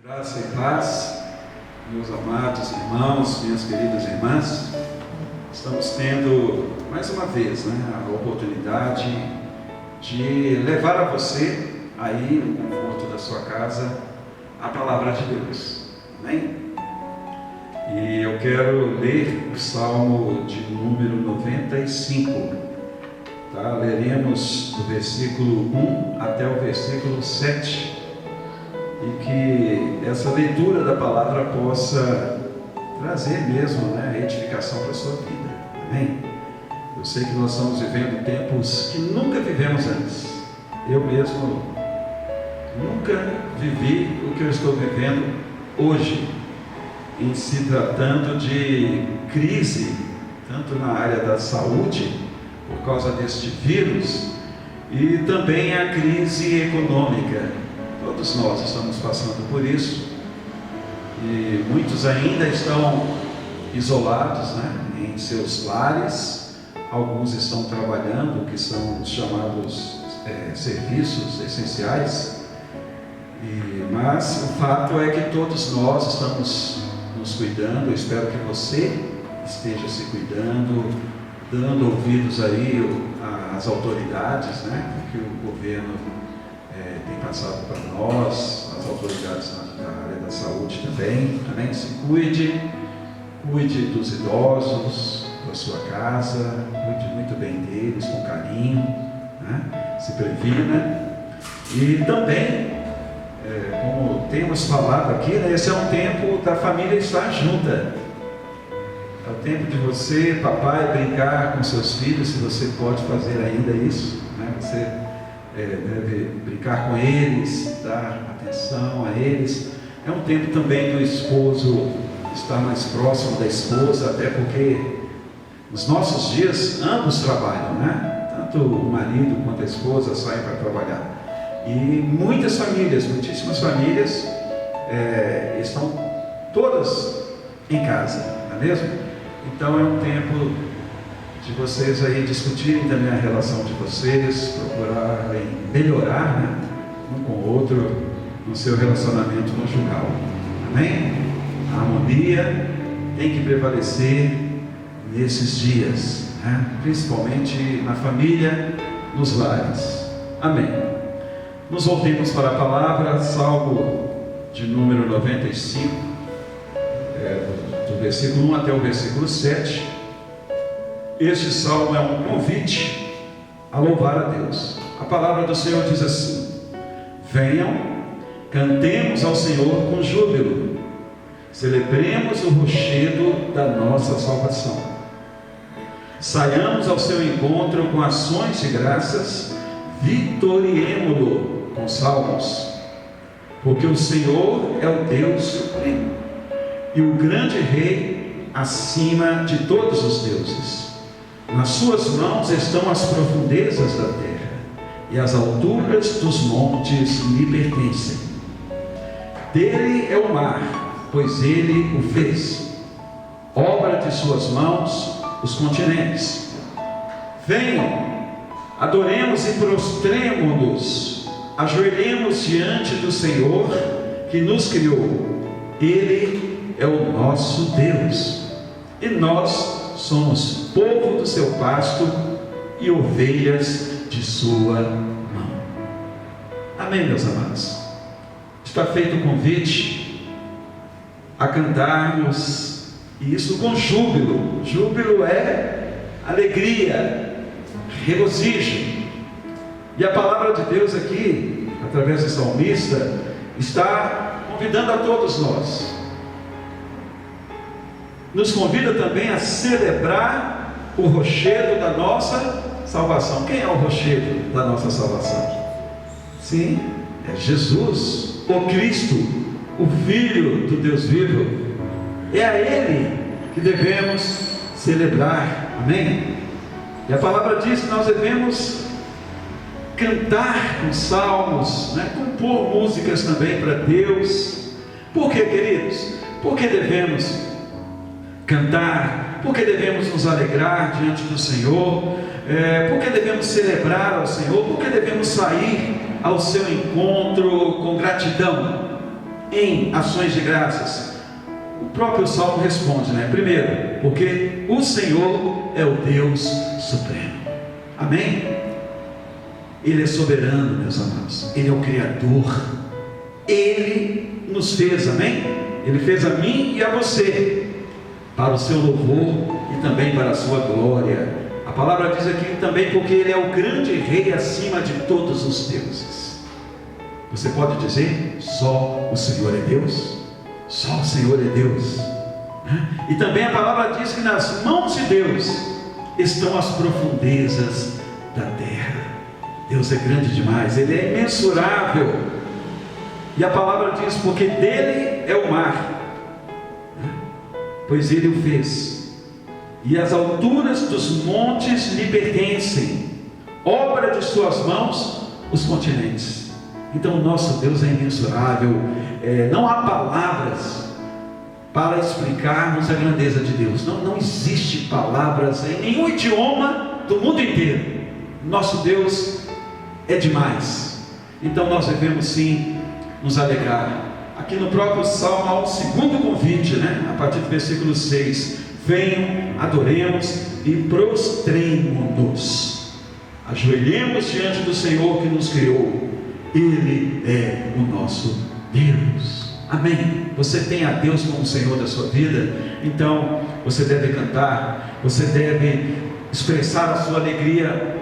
Graça e paz, meus amados irmãos, minhas queridas irmãs. Estamos tendo mais uma vez a oportunidade de levar a você, aí no conforto da sua casa, a palavra de Deus. Amém? E eu quero ler o Salmo de número 95. Leremos do versículo 1 até o versículo 7. E que essa leitura da palavra possa trazer mesmo edificação para a sua vida. Amém? Eu sei que nós estamos vivendo tempos que nunca vivemos antes. Eu mesmo nunca vivi o que eu estou vivendo hoje, em se tratando de crise, tanto na área da saúde, por causa deste vírus, e também a crise econômica. Todos nós estamos passando por isso, e muitos ainda estão isolados em seus lares. Alguns estão trabalhando, que são os chamados serviços essenciais, mas o fato é que todos nós estamos nos cuidando. Eu espero que você esteja se cuidando, dando ouvidos aí às autoridades, que o governo tem passado para nós, as autoridades na área da saúde também. Amém? Se cuide dos idosos, da sua casa, cuide muito bem deles, com carinho, se previna. E também, como temos falado aqui, esse é um tempo da família estar junta. É o tempo de você, papai, brincar com seus filhos, se você pode fazer ainda isso. Você deve brincar com eles, dar atenção a eles. É um tempo também do esposo estar mais próximo da esposa, até porque nos nossos dias ambos trabalham, tanto o marido quanto a esposa saem para trabalhar. E muitas famílias, muitíssimas famílias, estão todas em casa, não é mesmo? Então é um tempo de vocês aí discutirem também a relação de vocês, procurarem melhorar um com o outro no seu relacionamento conjugal. Amém? A harmonia tem que prevalecer nesses dias, principalmente na família, nos lares. Amém. Nos voltemos para a palavra, Salmo de número 95, do versículo 1 até o versículo 7. Este salmo é um convite a louvar a Deus. A palavra do Senhor diz assim: venham, cantemos ao Senhor com júbilo, celebremos o rochedo da nossa salvação, saiamos ao seu encontro com ações de graças, vitoriemo-lo com salmos, porque o Senhor é o Deus supremo e o grande Rei acima de todos os deuses. Nas suas mãos estão as profundezas da terra, e as alturas dos montes lhe pertencem. Dele é o mar, pois ele o fez, obra de suas mãos os continentes. Venham, adoremos e prostremo-nos, ajoelhemos diante do Senhor que nos criou. Ele é o nosso Deus, e nós somos povo do seu pasto e ovelhas de sua mão. Amém, meus amados? Está feito o convite a cantarmos, e isso com júbilo. Júbilo é alegria, regozijo. E a palavra de Deus aqui, através do salmista, está convidando a todos nós. Nos convida também a celebrar o rochedo da nossa salvação. Quem é o rochedo da nossa salvação? Sim, é Jesus, o Cristo, o Filho do Deus vivo. É a Ele que devemos celebrar. Amém? E a palavra diz que nós devemos cantar com salmos, compor músicas também para Deus. Por quê, queridos? Porque devemos cantar, porque devemos nos alegrar diante do Senhor, porque devemos celebrar ao Senhor, porque devemos sair ao seu encontro com gratidão. em ações de graças? O próprio Salmo responde, né? Primeiro, porque o Senhor é o Deus supremo. Amém? Ele é soberano, meus amados. Ele é o Criador. Ele nos fez, amém? Ele fez a mim e a você, para o seu louvor e também para a sua glória. A palavra diz aqui também porque Ele é o grande Rei acima de todos os deuses. Você pode dizer, só o Senhor é Deus? Só o Senhor é Deus. E também a palavra diz que nas mãos de Deus estão as profundezas da terra. Deus é grande demais, Ele é imensurável. E a palavra diz, porque dele é o mar, pois Ele o fez, e as alturas dos montes lhe pertencem, obra de suas mãos os continentes. Então o nosso Deus é imensurável. Não há palavras para explicarmos a grandeza de Deus. Não existe palavras em nenhum idioma do mundo inteiro. Nosso Deus é demais. Então nós devemos sim nos alegrar. Aqui no próprio Salmo há um segundo convite, né? A partir do versículo 6: venham, adoremos e prostremo-nos, ajoelhemos diante do Senhor que nos criou. Ele é o nosso Deus. Amém? Você tem a Deus como Senhor da sua vida? Então você deve cantar, você deve expressar a sua alegria,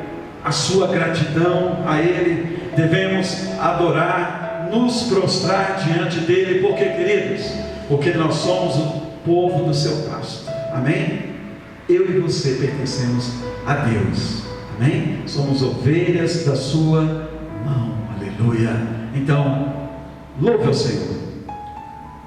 a sua gratidão a Ele. Devemos adorar, nos prostrar diante dEle. Por quê, queridos? Porque nós somos o povo do seu pasto. Amém? Eu e você pertencemos a Deus. Amém? Somos ovelhas da sua mão. Aleluia. Então, louve ao Senhor.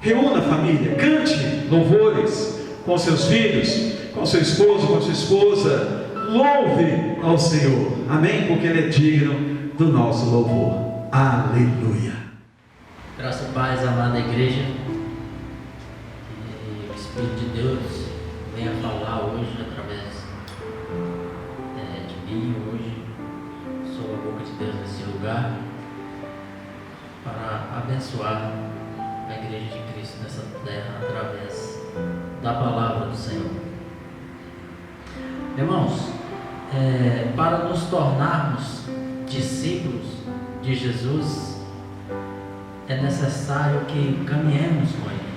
Reúna a família, cante louvores com seus filhos, com seu esposo, com sua esposa. Louve ao Senhor. Amém? Porque Ele é digno do nosso louvor. Aleluia. Graça e paz, amada igreja. Que o Espírito de Deus venha falar hoje através de mim. Hoje sou a boca de Deus nesse lugar para abençoar a igreja de Cristo nessa terra através da palavra do Senhor. Irmãos, para nos tornarmos discípulos de Jesus, é necessário que caminhemos com Ele.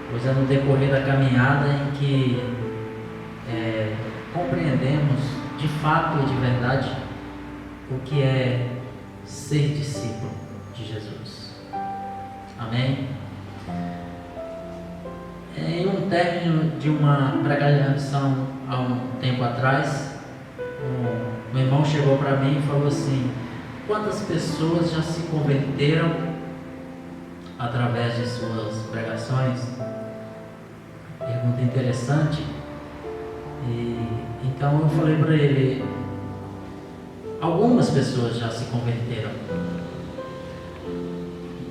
Pois é no decorrer da caminhada em que compreendemos de fato e de verdade o que é ser discípulo de Jesus. Amém? Em um término de uma pregação há um tempo atrás, um irmão chegou para mim e falou assim: quantas pessoas já se converteram através de suas pregações? Pergunta interessante. E então eu falei para ele: algumas pessoas já se converteram.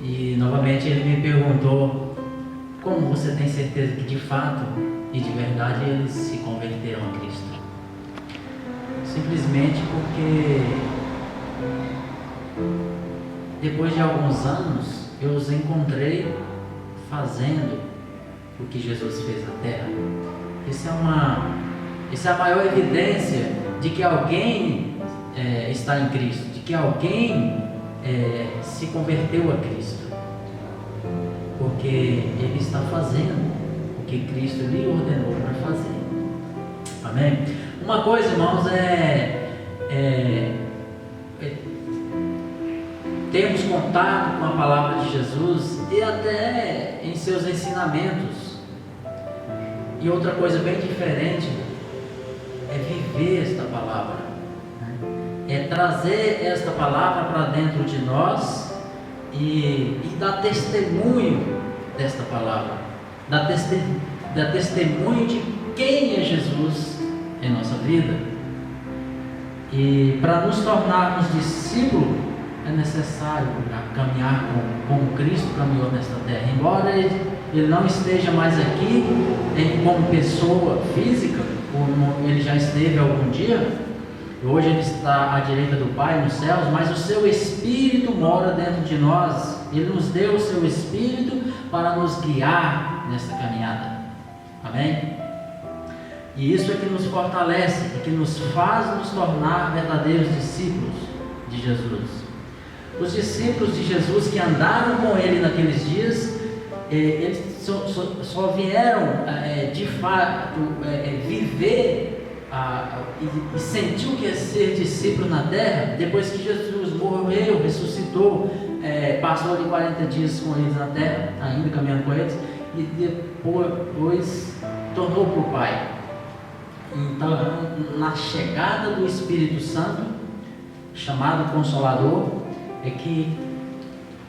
E novamente ele me perguntou: como você tem certeza que de fato e de verdade eles se converteram a Cristo? Simplesmente porque depois de alguns anos eu os encontrei fazendo o que Jesus fez na terra. Essa é a maior evidência de que alguém está em Cristo, de que alguém se converteu a Cristo, porque ele está fazendo o que Cristo lhe ordenou para fazer. Amém? Uma coisa, irmãos, termos contato com a palavra de Jesus e até em seus ensinamentos. E outra coisa bem diferente é viver esta palavra, é trazer esta palavra para dentro de nós e dar testemunho desta palavra, dar testemunho de quem é Jesus em nossa vida. E para nos tornarmos discípulos é necessário caminhar como Cristo caminhou nesta terra. Embora ele não esteja mais aqui como pessoa física, como ele já esteve algum dia, Hoje Ele está à direita do Pai nos céus, mas o seu Espírito mora dentro de nós. Ele nos deu o seu Espírito para nos guiar nessa caminhada. Amém? E isso é que nos fortalece e que nos faz nos tornar verdadeiros discípulos de Jesus. Os discípulos de Jesus que andaram com Ele naqueles dias, eles só vieram de fato viver e sentir o que é ser discípulo na terra depois que Jesus morreu, ressuscitou, passou ali 40 dias com eles na terra, ainda caminhando com eles, e depois tornou para o Pai. Então, na chegada do Espírito Santo, chamado Consolador, é que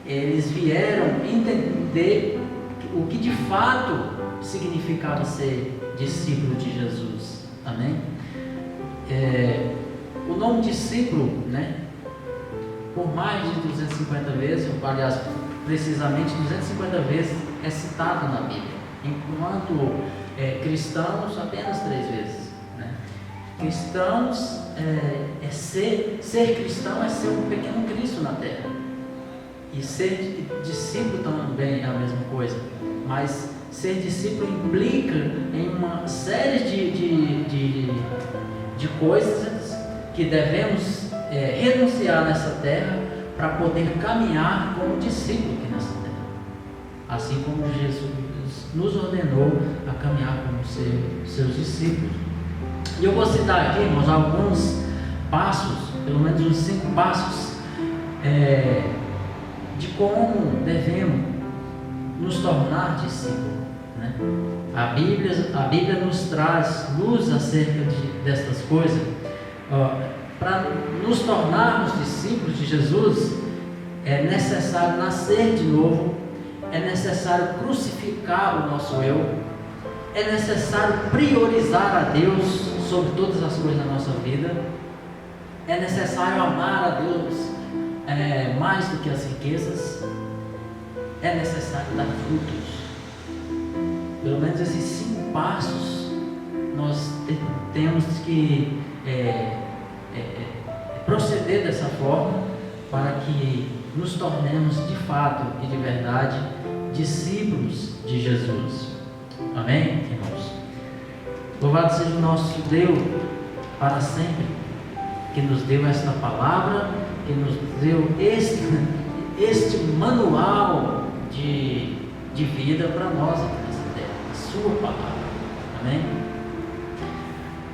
eles vieram entender o que de fato significava ser discípulo de Jesus. Amém? O nome discípulo, né, por mais de 250 vezes, aliás, precisamente 250 vezes é citado na Bíblia, enquanto cristãos apenas 3 vezes. Né? Cristãos, ser cristão é ser um pequeno Cristo na terra, e ser discípulo também é a mesma coisa, mas ser discípulo implica em uma série de coisas que devemos renunciar nessa terra para poder caminhar como discípulo aqui nessa terra, assim como Jesus nos ordenou a caminhar como seus discípulos. E eu vou citar aqui, irmãos, alguns passos, pelo menos uns 5 passos, de como devemos nos tornar discípulos. Né? A Bíblia nos traz luz acerca destas coisas. Para nos tornarmos discípulos de Jesus, é necessário nascer de novo, é necessário crucificar o nosso eu, é necessário priorizar a Deus sobre todas as coisas da nossa vida, é necessário amar a Deus mais do que as riquezas, é necessário dar frutos. Pelo menos esses 5 passos nós temos que proceder dessa forma para que nos tornemos de fato e de verdade discípulos de Jesus. Amém, irmãos? Louvado seja o nosso Deus para sempre, que nos deu esta palavra, que nos deu este manual de vida para nós aqui nessa terra, a sua palavra. Amém?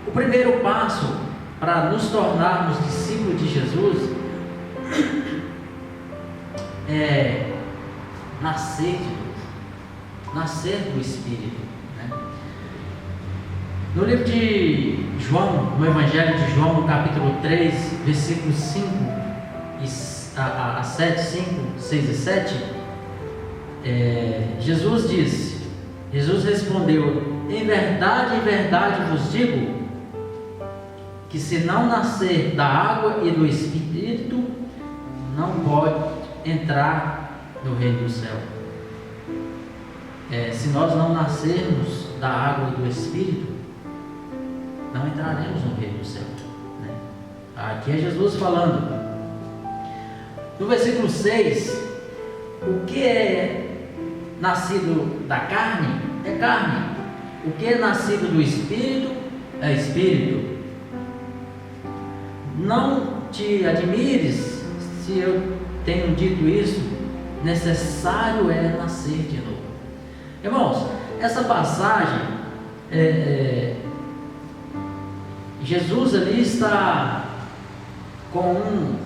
O primeiro passo para nos tornarmos discípulos de Jesus é nascer de Deus, nascer do Espírito. Né? No livro de João, no Evangelho de João, no capítulo 3, versículos 5 a 7, 5, 6 e 7, Jesus respondeu: em verdade vos digo, que se não nascer da água e do Espírito, não pode entrar no reino do céu. Se nós não nascermos da água e do Espírito, não entraremos no reino do céu. Né? Aqui é Jesus falando. No versículo 6, o que é nascido da carne é carne, o que é nascido do Espírito é Espírito. Não te admires se eu tenho dito isso, necessário é nascer de novo. Irmãos, essa passagem, Jesus ali está com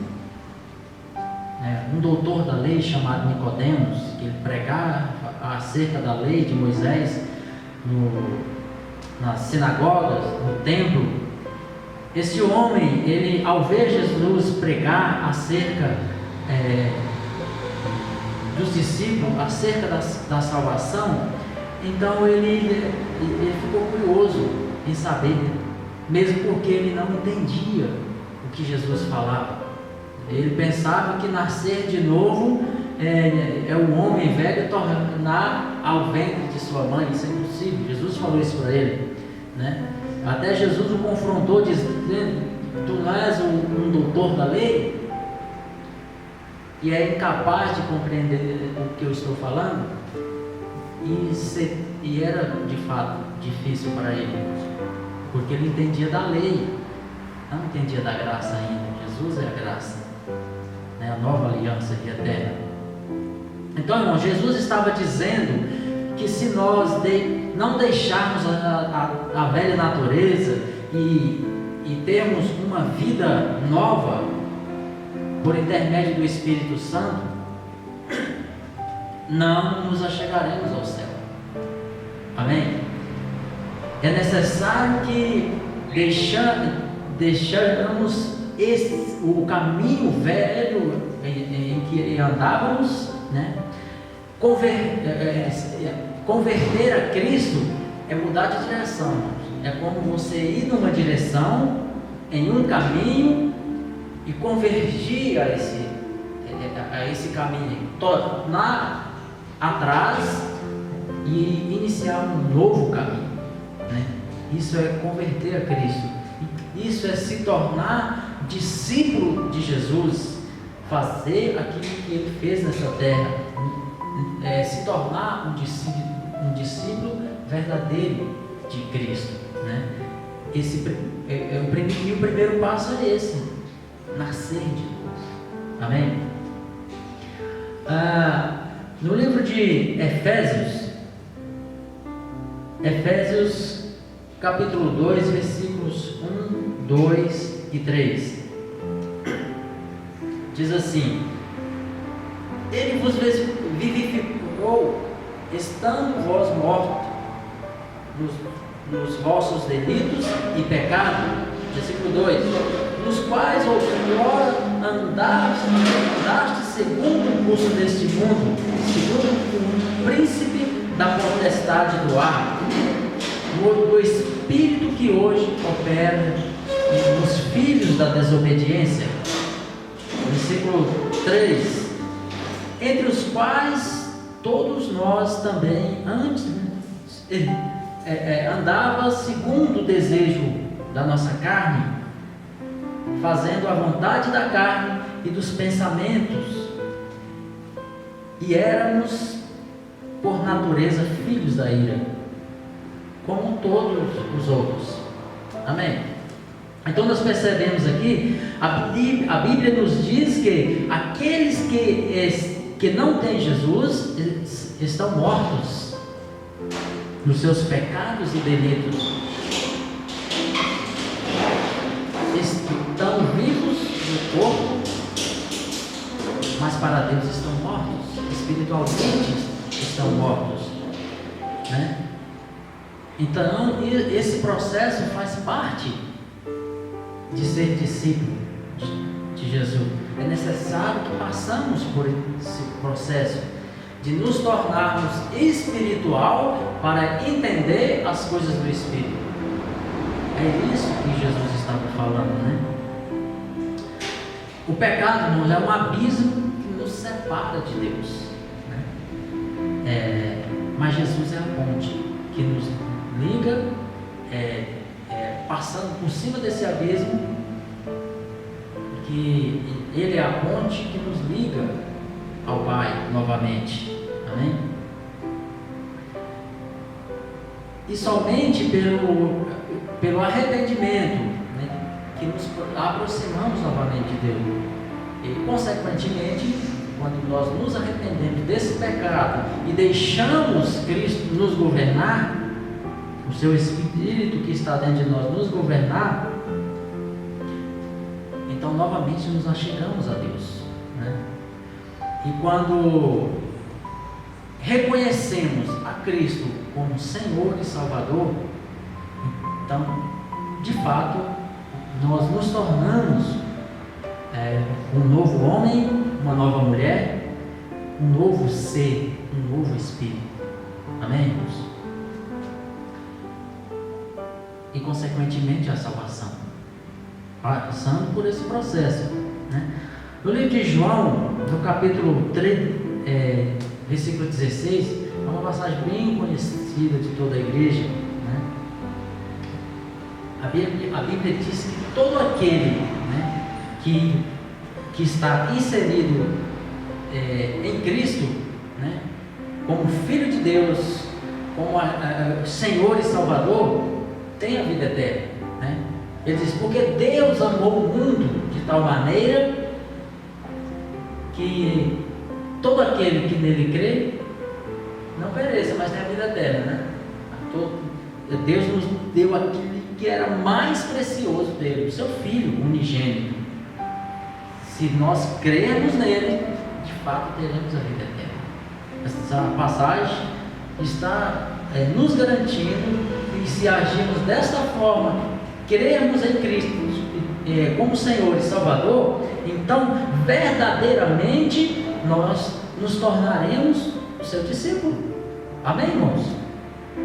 um doutor da lei chamado Nicodemos, que ele pregava acerca da lei de Moisés nas sinagogas, no templo. Esse homem, ele, ao ver Jesus pregar acerca dos discípulos, acerca da salvação, então ele ficou curioso em saber, mesmo porque ele não entendia o que Jesus falava. Ele pensava que nascer de novo é o homem velho tornar ao ventre de sua mãe. Isso é impossível. Jesus falou isso para ele, né? Até Jesus o confrontou, dizendo tu não és um doutor da lei e é incapaz de compreender o que eu estou falando? E era de fato difícil para ele, porque ele entendia da lei, não entendia da graça ainda. Jesus é a graça, né? A nova aliança e eterna. Então, irmão, Jesus estava dizendo que se nós não deixarmos a velha natureza e termos uma vida nova por intermédio do Espírito Santo, não nos achegaremos ao céu. Amém? É necessário que deixamos o caminho velho em que andávamos, né? Converter a Cristo é mudar de direção. É como você ir numa direção, em um caminho, e convergir a esse caminho, tornar atrás e iniciar um novo caminho, né? Isso é converter a Cristo. Isso é se tornar discípulo de Jesus, fazer aquilo que Ele fez nessa terra, se tornar um discípulo verdadeiro de Cristo, né? E o primeiro passo é esse: nascer de novo. Amém? No livro de Efésios capítulo 2, versículos 1, 2 e 3, diz assim: Ele vos vivificou, estando vós mortos nos vossos delitos e pecados. Versículo 2: nos quais outrora andaste segundo o curso deste mundo, segundo o príncipe da potestade do ar, do espírito que hoje opera nos filhos da desobediência. Versículo 3: entre os quais todos nós também antes andava segundo o desejo da nossa carne, fazendo a vontade da carne e dos pensamentos, e éramos por natureza filhos da ira, como todos os outros. Amém? Então nós percebemos aqui, a Bíblia nos diz que aqueles que não têm Jesus estão mortos nos seus pecados e delitos, estão vivos no corpo, mas para Deus estão mortos, espiritualmente estão mortos, né? Então esse processo faz parte de ser discípulo de Jesus. É necessário que passamos por esse processo de nos tornarmos espiritual para entender as coisas do Espírito. É isso que Jesus estava falando, né? O pecado, irmãos, é um abismo que nos separa de Deus, né? Mas Jesus é a ponte que nos liga, passando por cima desse abismo, que Ele é a ponte que nos liga ao Pai novamente. Amém? E somente pelo arrependimento, né, que nos aproximamos novamente de Deus. E consequentemente, quando nós nos arrependemos desse pecado e deixamos Cristo nos governar, o seu Espírito que está dentro de nós nos governar, então novamente nos achegamos a Deus, né? E quando reconhecemos a Cristo como Senhor e Salvador, então, de fato, nós nos tornamos um novo homem, uma nova mulher, um novo ser, um novo espírito. Amém, irmãos? E consequentemente a salvação, passando por esse processo, né? No livro de João, no capítulo 3, versículo 16, é uma passagem bem conhecida de toda a igreja, né? A Bíblia diz que todo aquele, né, que está inserido em Cristo, né, como Filho de Deus, como Senhor e Salvador, tem a vida eterna, né? Ele diz, porque Deus amou o mundo de tal maneira que todo aquele que nele crê não pereça, mas tenha a vida eterna, né? Deus nos deu aquilo que era mais precioso dele, o seu Filho unigênito. Se nós crermos nele, de fato teremos a vida eterna. Essa passagem está nos garantindo que, se agirmos desta forma, crermos em Cristo como Senhor e Salvador, então verdadeiramente nós nos tornaremos o seu discípulo. Amém, irmãos?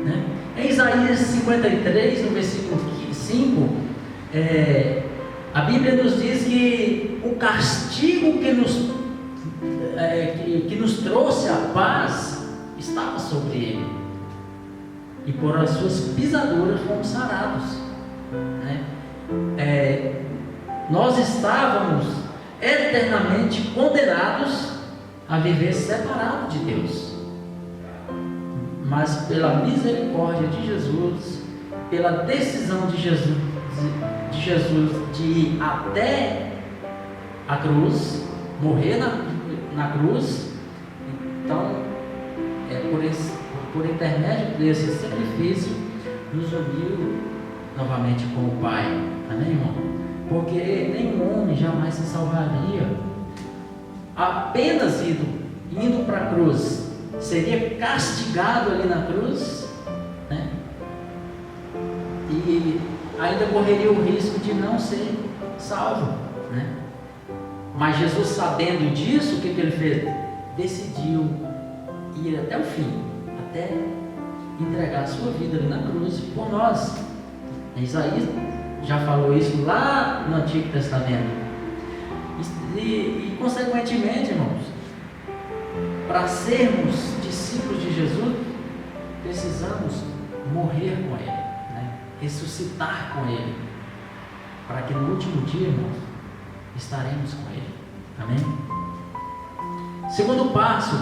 Né? Em Isaías 53, no versículo 5, a Bíblia nos diz que o castigo que nos trouxe a paz estava sobre ele, e por as suas pisaduras fomos sarados, né? Nós estávamos eternamente condenados a viver separado de Deus, mas pela misericórdia de Jesus, pela decisão de Jesus de ir até a cruz, morrer na cruz, então por intermédio desse sacrifício, nos uniu novamente com o Pai. Amém, irmão? Porque nenhum homem jamais se salvaria apenas indo para a cruz. Seria castigado ali na cruz, né? E ainda correria o risco de não ser salvo, né? Mas Jesus, sabendo disso, o que ele fez? Decidiu ir até o fim, até entregar a sua vida ali na cruz por nós. Isaías já falou isso lá no Antigo Testamento. E consequentemente, irmãos, para sermos discípulos de Jesus, precisamos morrer com Ele, né? Ressuscitar com Ele, para que no último dia, irmãos, estaremos com Ele. Amém? Segundo passo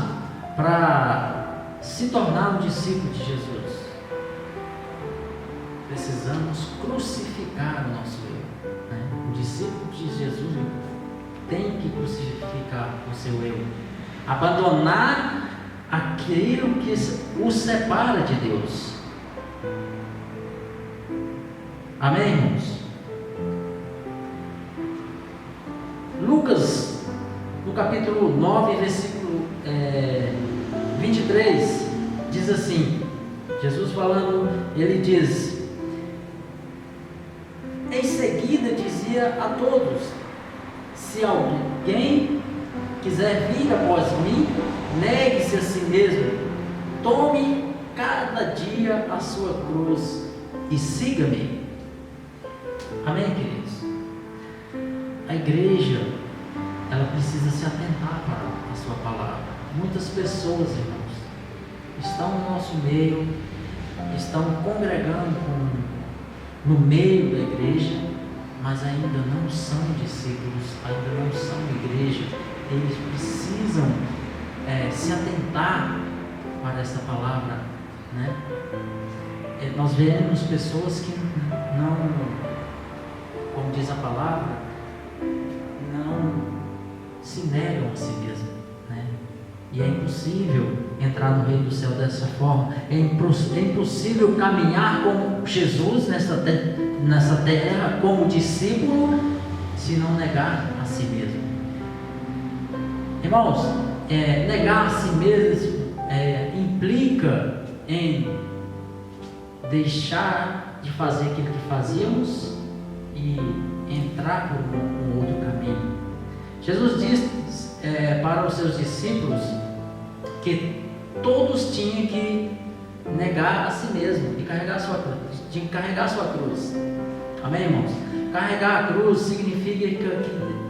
para se tornar um discípulo de Jesus, precisamos crucificar o nosso eu, né? O discípulo de Jesus tem que crucificar o seu eu, abandonar aquilo que o separa de Deus. Amém, irmãos? Lucas, no capítulo 9, versículo 23, diz assim, Jesus falando, ele diz: em seguida dizia a todos: se alguém quiser vir após mim, negue-se a si mesmo, tome cada dia a sua cruz e siga-me. Amém, queridos? A igreja, ela precisa se atentar para a sua palavra. Muitas pessoas, irmãos, estão no nosso meio, estão congregando no meio da igreja, mas ainda não são discípulos, ainda não são igreja. Eles precisam se atentar para essa palavra, né? Nós vemos pessoas que não, como diz a palavra, não se negam a si mesmo, né? E é impossível entrar no reino do céu dessa forma. É impossível caminhar com Jesus nessa terra como discípulo se não negar a si mesmo. Irmãos, negar a si mesmo implica em deixar de fazer aquilo que fazíamos e entrar por um outro caminho. Jesus disse para os seus discípulos que todos tinham que negar a si mesmo e carregar a sua cruz. Tinha que carregar a sua cruz. Amém, irmãos? Carregar a cruz significa que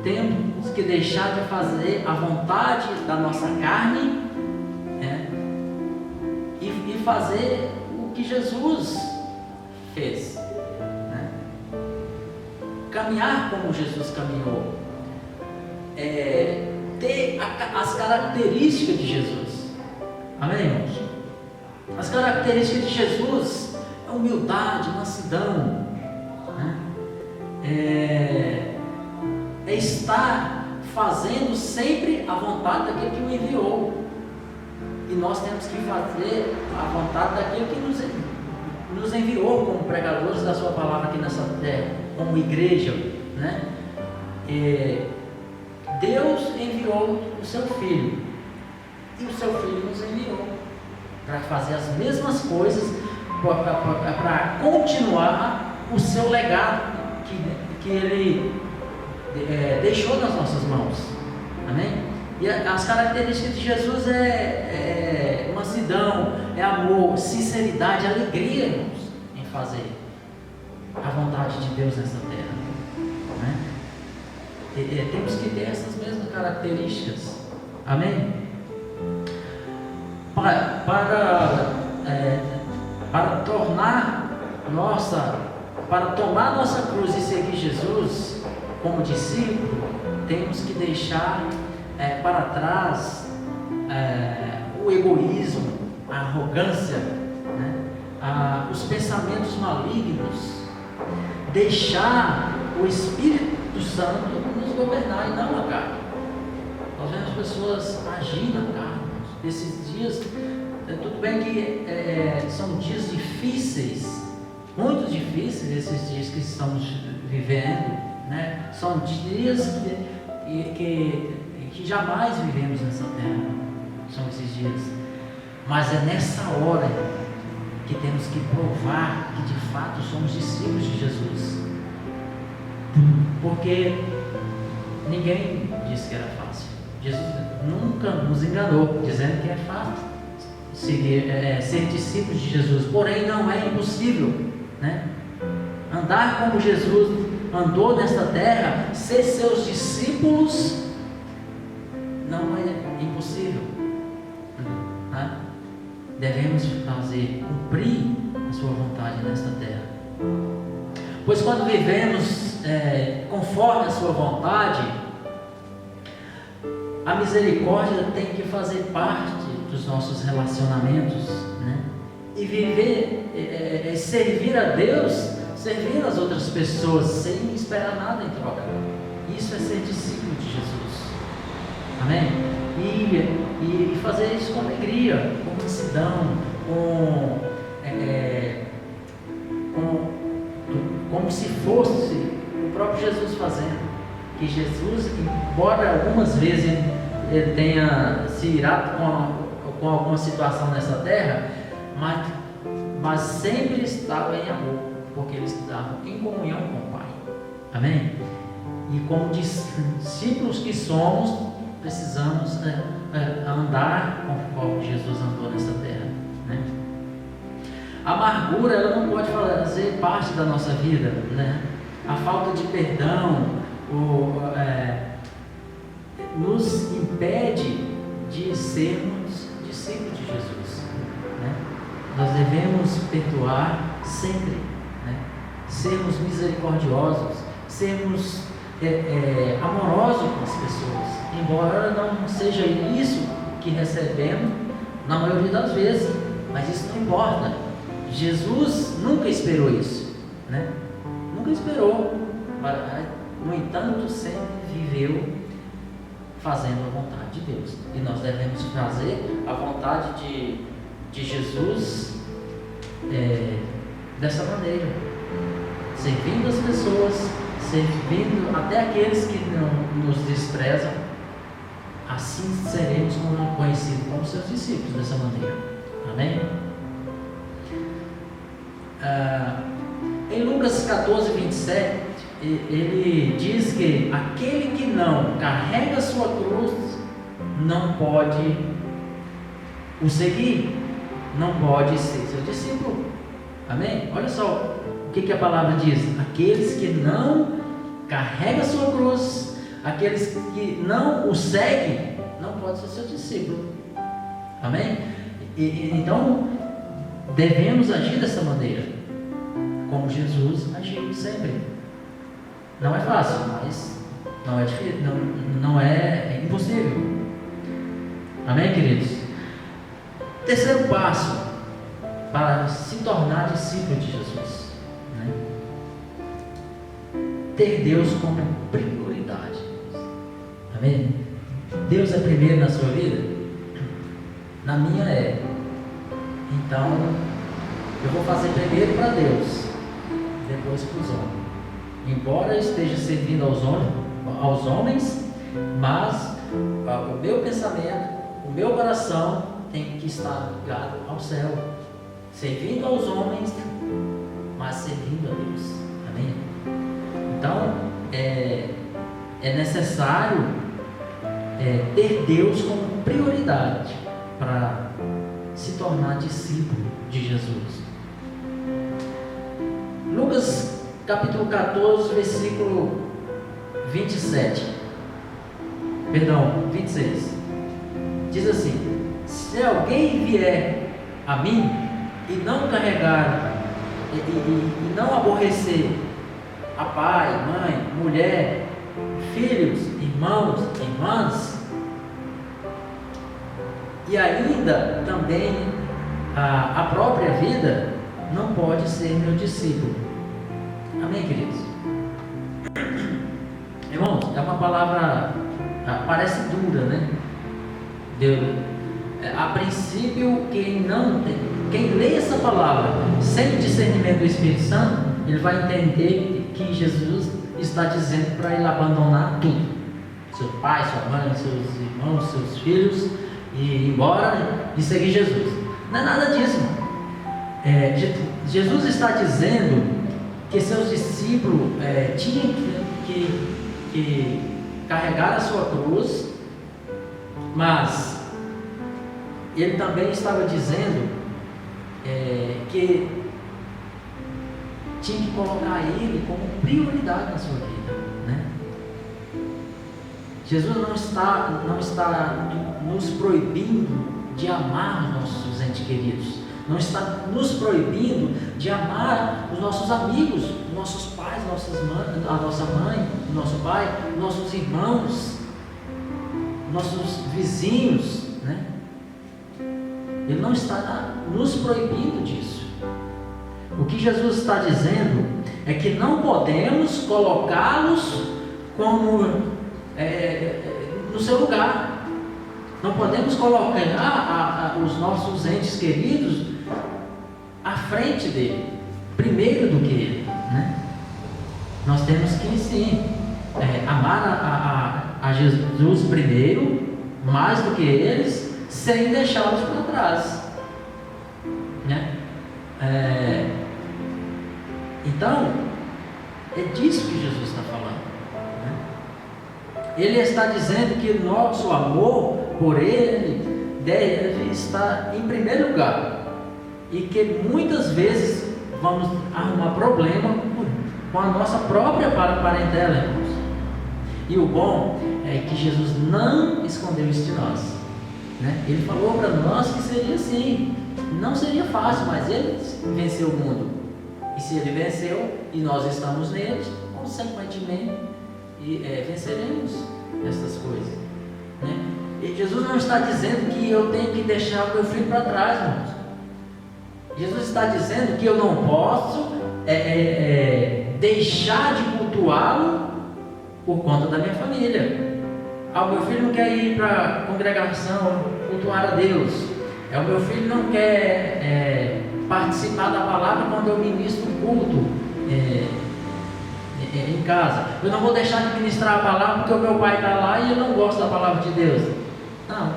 temos que deixar de fazer a vontade da nossa carne, e fazer o que Jesus fez, né? caminhar como Jesus caminhou, ter as características de Jesus. Amém, irmãos? As características de Jesus é humildade, mansidão, né? É estar fazendo sempre a vontade daquele que o enviou. E nós temos que fazer a vontade daquele que nos enviou como pregadores da sua palavra aqui nessa terra, como igreja, né? Deus enviou o seu Filho, e o seu Filho nos enviou para fazer as mesmas coisas, para continuar o seu legado que Ele deixou nas nossas mãos. Amém? E as características de Jesus é mansidão, é amor, sinceridade, alegria, irmãos, em fazer a vontade de Deus nessa terra. Né? Temos que ter essas mesmas características. Amém? Para tomar nossa cruz e seguir Jesus como discípulo, temos que deixar para trás o egoísmo, a arrogância, né? Os pensamentos malignos, deixar o Espírito Santo nos governar e não a carne. Nós vemos pessoas agindo na carne. Esses dias, tudo bem que são dias difíceis, muito difíceis esses dias que estamos vivendo, né? São dias que jamais vivemos nessa terra, são esses dias. Mas é nessa hora que temos que provar que de fato somos discípulos de Jesus, porque ninguém disse que era fácil. Jesus nunca nos enganou dizendo que é fácil ser discípulos de Jesus, porém não é impossível, né? Andar como Jesus andou nesta terra, ser seus discípulos, não é impossível, né? Devemos cumprir a sua vontade nesta terra, pois quando vivemos conforme a sua vontade, a misericórdia tem que fazer parte dos nossos relacionamentos, né? E viver, servir a Deus, servir as outras pessoas sem esperar nada em troca. Isso é ser discípulo de Jesus. Amém? E fazer isso com alegria, com mansidão, como se fosse o próprio Jesus fazendo. Que Jesus, embora algumas vezes ele tenha se irado com alguma situação nessa terra, mas sempre estava em amor, porque eles estavam em comunhão com o Pai. Amém? E como discípulos que somos, precisamos andar conforme Jesus andou nessa terra, né? A amargura, ela não pode fazer parte da nossa vida, né? A falta de perdão nos impede de sermos discípulos de Jesus, né? Nós devemos perdoar sempre, né? Sermos misericordiosos, sermos amorosos com as pessoas, embora não seja isso que recebemos na maioria das vezes, mas isso não importa. Jesus nunca esperou isso, né? Nunca esperou, no entanto sempre viveu fazendo a vontade de Deus, e nós devemos fazer a vontade de Jesus dessa maneira, servindo as pessoas, servindo até aqueles que não nos desprezam. Assim seremos conhecidos como seus discípulos dessa maneira. Amém? Em Lucas 14, 27, ele diz que aquele que não carrega sua cruz não pode o seguir, não pode ser seu discípulo. Amém? Olha só o que a palavra diz: aqueles que não carregam sua cruz, aqueles que não o seguem, não pode ser seu discípulo. Amém? Então devemos agir dessa maneira, como Jesus agiu sempre. Não é fácil, mas não é difícil, não é impossível. Amém, queridos? Terceiro passo para se tornar discípulo de Jesus, né? Ter Deus como prioridade. Amém? Deus é primeiro na sua vida? Na minha é. Então, eu vou fazer primeiro para Deus, depois para os homens. Embora eu esteja servindo aos homens, mas o meu pensamento, o meu coração tem que estar ligado ao céu, servindo aos homens, mas servindo a Deus. Amém? Então, é necessário ter Deus como prioridade para se tornar discípulo de Jesus. Lucas capítulo 14, versículo 26. Diz assim: se alguém vier a mim e não carregar e não aborrecer a pai, mãe, mulher, filhos, irmãos, irmãs, e ainda também a própria vida, não pode ser meu discípulo. Amém, queridos? Irmãos, é uma palavra, parece dura, né? A princípio, quem lê essa palavra sem o discernimento do Espírito Santo, ele vai entender que Jesus está dizendo para ele abandonar tudo: seu pai, sua mãe, seus irmãos, seus filhos, e ir embora e seguir Jesus. Não é nada disso, irmão. Jesus está dizendo que seus discípulos tinham que carregar a sua cruz, mas ele também estava dizendo que tinha que colocar ele como prioridade na sua vida, né? Jesus não está nos proibindo de amar os nossos entes queridos, não está nos proibindo de amar os nossos amigos, os nossos pais, nossas mães, a nossa mãe, o nosso pai, nossos irmãos, nossos vizinhos, né? Ele não está nos proibindo disso. O que Jesus está dizendo é que não podemos colocá-los como no seu lugar. Não podemos colocar os nossos entes queridos à frente dele, primeiro do que ele, né? Nós temos que sim amar a Jesus primeiro, mais do que eles, sem deixá-los para trás, né? Então, é disso que Jesus está falando, né? Ele está dizendo que nosso amor por Ele deve estar em primeiro lugar, e que muitas vezes vamos arrumar problema com a nossa própria parentela, irmãos. E o bom é que Jesus não escondeu isso de nós, né? Ele falou para nós que seria assim, não seria fácil, mas Ele venceu o mundo. E se Ele venceu e nós estamos nele, consequentemente venceremos essas coisas, né? E Jesus não está dizendo que eu tenho que deixar o meu filho para trás, irmãos. Jesus está dizendo que eu não posso deixar de cultuá-lo por conta da minha família. O meu filho não quer ir para a congregação cultuar a Deus. O meu filho não quer participar da palavra quando eu ministro o culto em casa. Eu não vou deixar de ministrar a palavra porque o meu pai está lá e eu não gosto da palavra de Deus. Não.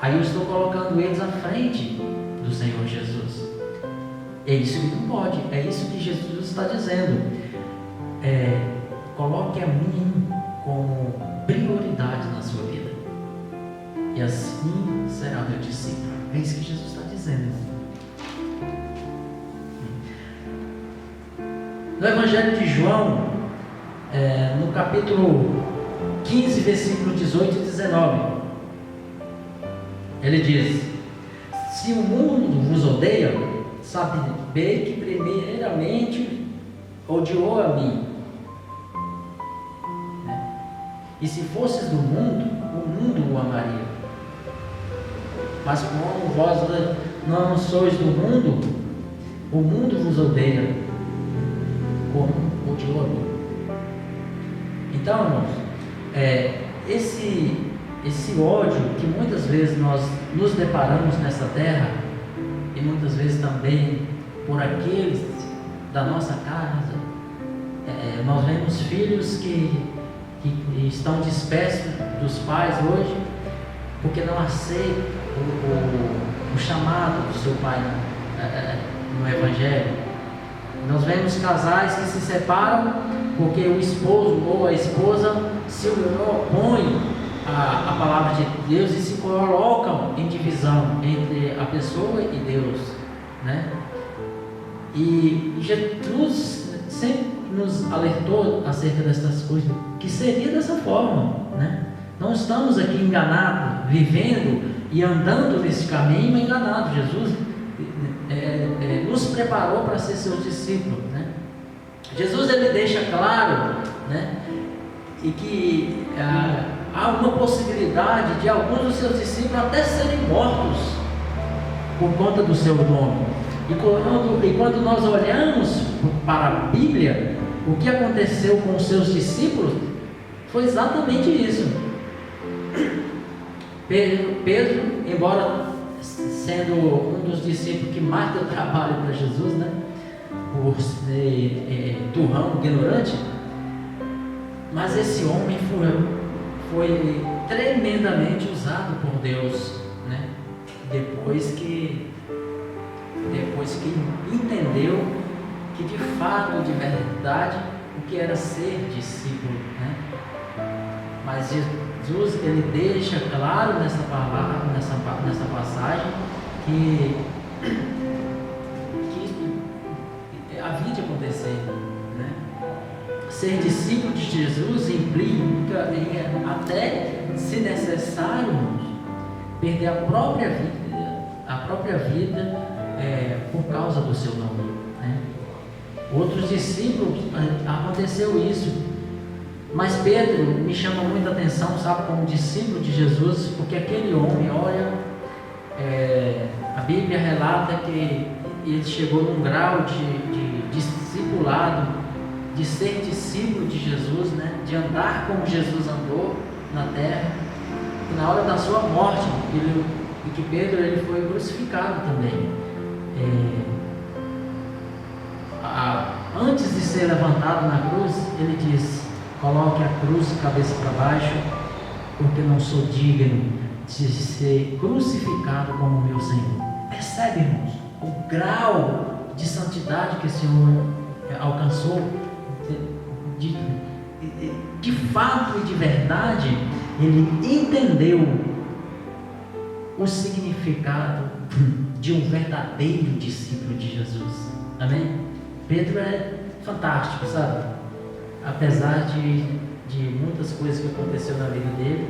Aí eu estou colocando eles à frente do Senhor Jesus. É isso que não pode. É isso que Jesus está dizendo. Coloque a mim como prioridade na sua vida, e assim será meu discípulo. É isso que Jesus está dizendo. No Evangelho de João, no capítulo 15, versículo 18 e 19, ele diz: se o mundo vos odeia, sabei que primeiramente odiou a mim. E se fosses do mundo, o mundo o amaria. Mas como vós não sois do mundo, o mundo vos odeia, como odiou a mim. Então, irmãos, esse ódio que muitas vezes nós nos deparamos nessa terra, e muitas vezes também por aqueles da nossa casa, nós vemos filhos que estão dispersos dos pais hoje, porque não aceitam o chamado do seu pai no Evangelho. Nós vemos casais que se separam porque o esposo ou a esposa se opõem à palavra de Deus e se colocam em divisão entre a pessoa e Deus, né? E Jesus sempre nos alertou acerca dessas coisas, que seria dessa forma, né? Não estamos aqui enganados, vivendo e andando nesse caminho enganado. Jesus nos preparou para ser seus discípulos, né? Jesus, ele deixa claro, né, e que há uma possibilidade de alguns dos seus discípulos até serem mortos por conta do seu nome. E quando nós olhamos para a Bíblia, o que aconteceu com os seus discípulos foi exatamente isso. Pedro, embora sendo um dos discípulos que mais deu trabalho para Jesus, né, por ser turrão, ignorante, mas esse homem foi tremendamente usado por Deus, né, depois que entendeu que de fato, de verdade, o que era ser discípulo, né? Mas Jesus, ele deixa claro nessa palavra, nessa passagem, que havia de acontecer, né? Ser discípulo de Jesus implica até, se necessário, perder a própria vida por causa do seu nome, né? Outros discípulos, aconteceu isso, mas Pedro me chama muita atenção, sabe, como discípulo de Jesus, porque aquele homem, olha, a Bíblia relata que ele chegou num grau de discipulado, de ser discípulo de Jesus, né, de andar como Jesus andou na terra, e na hora da sua morte, e que Pedro, ele foi crucificado também. Antes de ser levantado na cruz, ele diz: coloque a cruz cabeça para baixo, porque não sou digno de ser crucificado como meu Senhor. Percebe, irmãos, o grau de santidade que esse homem alcançou? De fato e de verdade, ele entendeu o significado de um verdadeiro discípulo de Jesus. Amém? Pedro é fantástico, sabe? Apesar de muitas coisas que aconteceu na vida dele,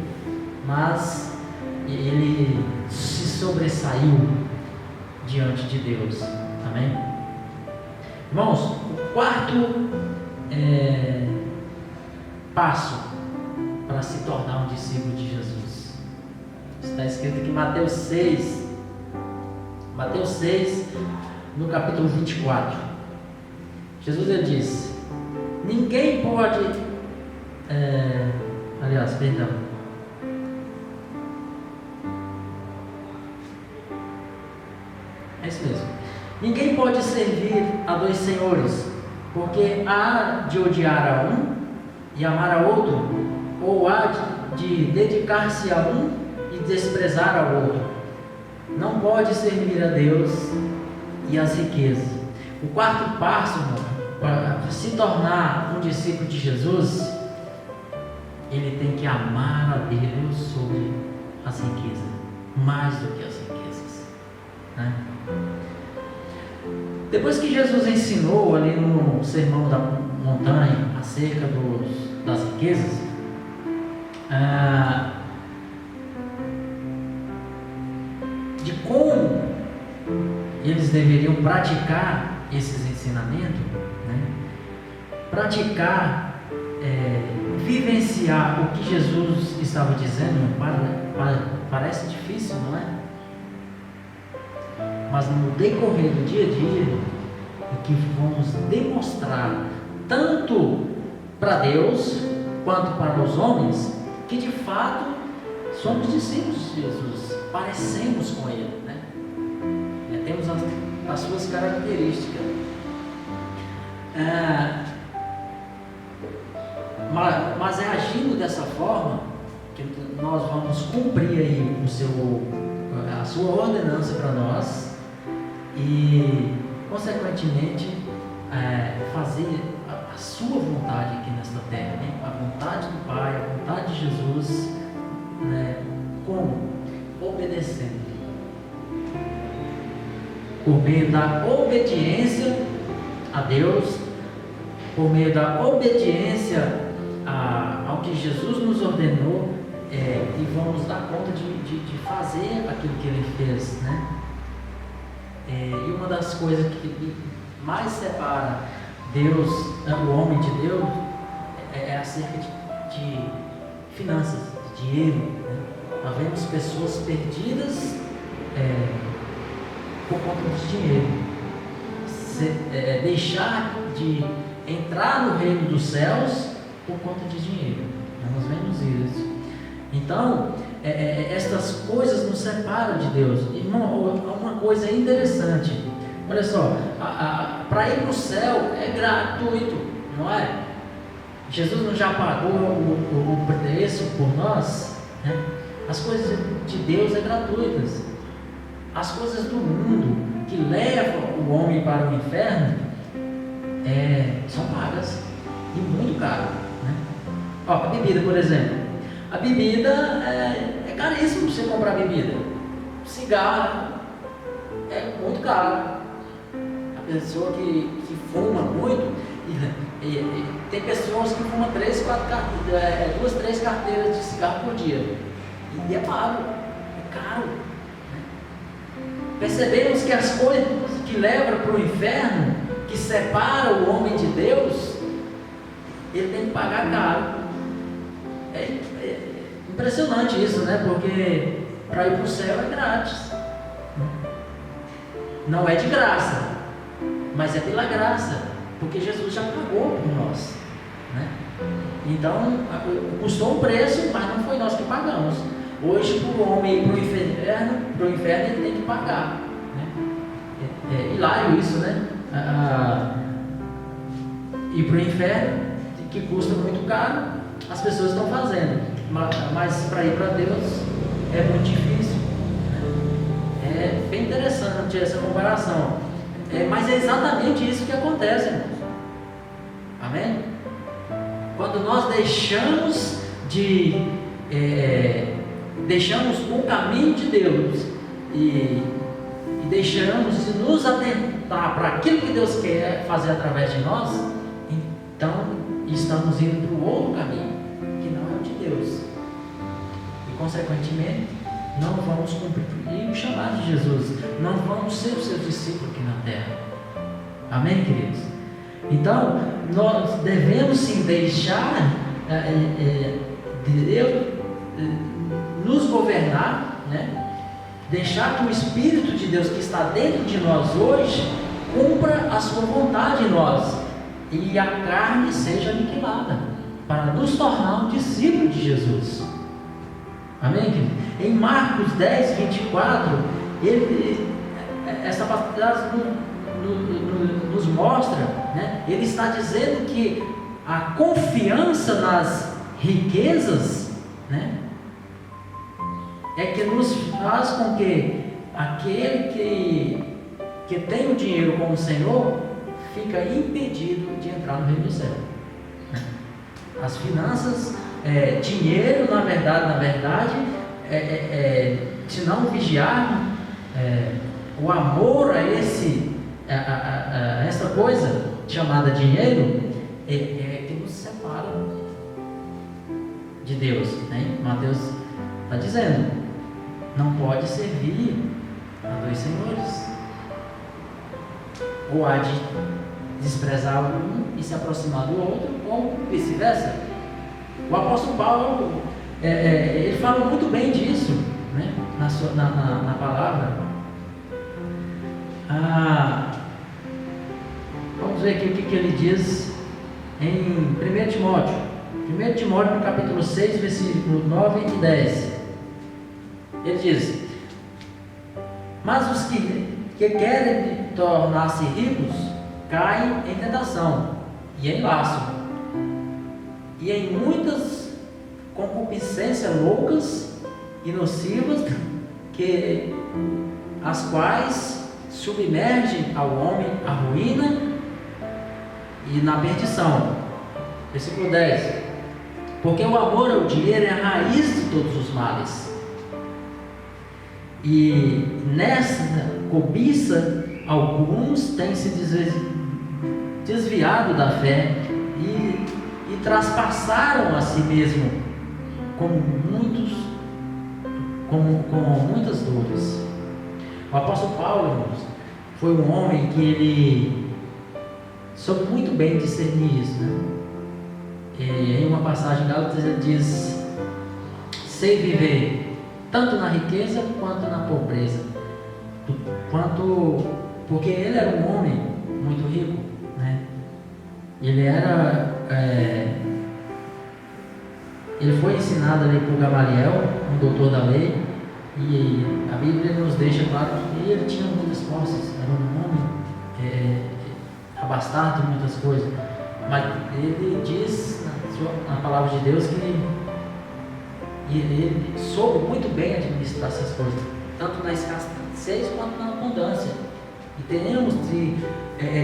mas ele se sobressaiu diante de Deus. Amém? Irmãos, o quarto passo para se tornar um discípulo de Jesus está escrito aqui em Mateus 6, no capítulo 24. Jesus, ele diz: ninguém pode, é isso mesmo, ninguém pode servir a dois senhores, porque há de odiar a um e amar a outro, ou há de dedicar-se a um e desprezar ao outro. Não pode servir a Deus e às riquezas. O quarto passo para se tornar um discípulo de Jesus, ele tem que amar a Deus sobre as riquezas, mais do que as riquezas, né? Depois que Jesus ensinou ali no Sermão da Montanha acerca das riquezas, de como eles deveriam praticar esses ensinamentos, né? Praticar vivenciar o que Jesus estava dizendo, parece difícil, não é? Mas no decorrer do dia a dia, é que vamos demonstrar, tanto para Deus, quanto para os homens, que de fato somos discípulos de Jesus, parecemos com Ele, né? Temos as suas características. Mas é agindo dessa forma que nós vamos cumprir aí a sua ordenança para nós e, consequentemente, fazer a sua vontade aqui nesta terra, né? A vontade do Pai, a vontade de Jesus, né? Como? Obedecendo. Por meio da obediência a Deus, por meio da obediência ao que Jesus nos ordenou, e vamos dar conta de fazer aquilo que Ele fez, né? E uma das coisas que mais separa Deus, o homem de Deus, é acerca de finanças, de dinheiro, né? Nós vemos pessoas perdidas por conta de dinheiro, deixar de entrar no reino dos céus por conta de dinheiro. Nós vemos isso. Então, estas coisas nos separam de Deus. E uma coisa interessante, olha só, para ir para o céu é gratuito, não é? Jesus não já pagou o preço por nós, né? As coisas de Deus é gratuitas. As coisas do mundo que levam o homem para o inferno são pagas e muito caro, né? Ó, a bebida, por exemplo. A bebida é caríssimo você comprar bebida. Cigarro é muito caro. A pessoa que fuma muito, e tem pessoas que fumam 2, 3 carteiras de cigarro por dia. E é pago, é caro. Percebemos que as coisas que levam para o inferno, que separam o homem de Deus, ele tem que pagar caro. É impressionante isso, né? Porque para ir para o céu é grátis. Não é de graça, mas é pela graça, porque Jesus já pagou por nós, né? Então, custou um preço, mas não foi nós que pagamos. Hoje, para o homem ir para o inferno ele tem que pagar, né? É hilário isso, né? Ir para o inferno, que custa muito caro, as pessoas estão fazendo, mas para ir para Deus é muito difícil, né? É bem interessante essa comparação, mas é exatamente isso que acontece, irmãos. Amém? Quando nós deixamos o caminho de Deus e deixamos de nos atentar para aquilo que Deus quer fazer através de nós, então estamos indo para o outro caminho, que não é o de Deus, e consequentemente não vamos cumprir o chamado de Jesus, não vamos ser os seus discípulos aqui na terra. Amém, queridos? Então nós devemos sim deixar Deus nos governar, né? Deixar que o Espírito de Deus que está dentro de nós hoje cumpra a sua vontade em nós e a carne seja aniquilada, para nos tornar um discípulo de Jesus. Amém? Em Marcos 10, 24, essa passagem nos mostra, né? Ele está dizendo que a confiança nas riquezas, né, é que nos faz com que aquele que tem o dinheiro como Senhor fica impedido de entrar no reino do céu. As finanças, dinheiro, na verdade, se não vigiar, o amor a essa coisa chamada dinheiro, que nos separa de Deus, né? Mateus está dizendo: não pode servir a 2 senhores, ou há de desprezar um e se aproximar do outro, ou vice-versa. O apóstolo Paulo, ele fala muito bem disso, né? na palavra. Vamos ver aqui o que ele diz em 1 Timóteo. 1 Timóteo, no capítulo 6, versículos 9 e 10. Ele diz: mas os que querem tornar-se ricos caem em tentação e em laço, e em muitas concupiscências loucas e nocivas, as quais submergem ao homem à ruína e na perdição. Versículo 10: porque o amor ao dinheiro é a raiz de todos os males, e nessa cobiça alguns têm se desviado da fé e traspassaram a si mesmo com muitas dores. O apóstolo Paulo, irmãos, foi um homem que ele soube muito bem discernir isso, né? Em uma passagem da Gálatas ele diz: sei viver tanto na riqueza quanto na pobreza, porque ele era um homem muito rico, né? Ele foi ensinado ali por Gamaliel, um doutor da lei, e a Bíblia nos deixa claro que ele tinha muitas posses, era um homem abastado de muitas coisas, mas ele diz na palavra de Deus que ele soube muito bem administrar essas coisas, tanto na escassez quanto na abundância, e temos de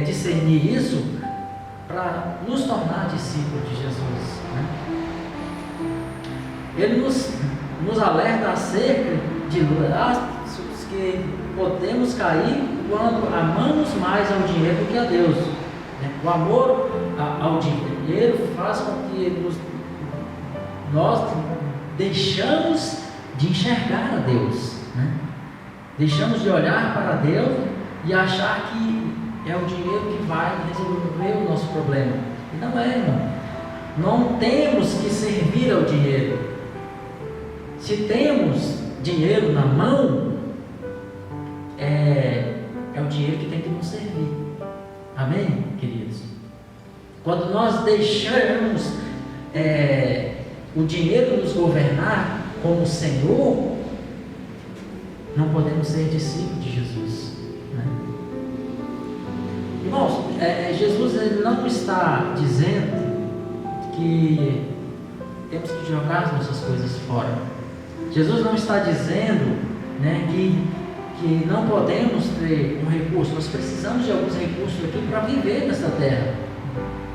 discernir isso para nos tornar discípulos de Jesus, né? Ele nos alerta acerca de laços que podemos cair quando amamos mais ao dinheiro do que a Deus, né? O amor ao dinheiro faz com que nós deixamos de enxergar a Deus, né? Deixamos de olhar para Deus e achar que é o dinheiro que vai resolver o nosso problema. E não é, irmão. Não temos que servir ao dinheiro. Se temos dinheiro na mão, é o dinheiro que tem que nos servir. Amém, queridos? Quando nós deixamos o dinheiro nos governar como Senhor, não podemos ser discípulos de Jesus, né? Irmãos, Jesus ele não está dizendo que temos que jogar as nossas coisas fora. Jesus não está dizendo, né, que não podemos ter um recurso. Nós precisamos de alguns recursos aqui para viver nessa terra,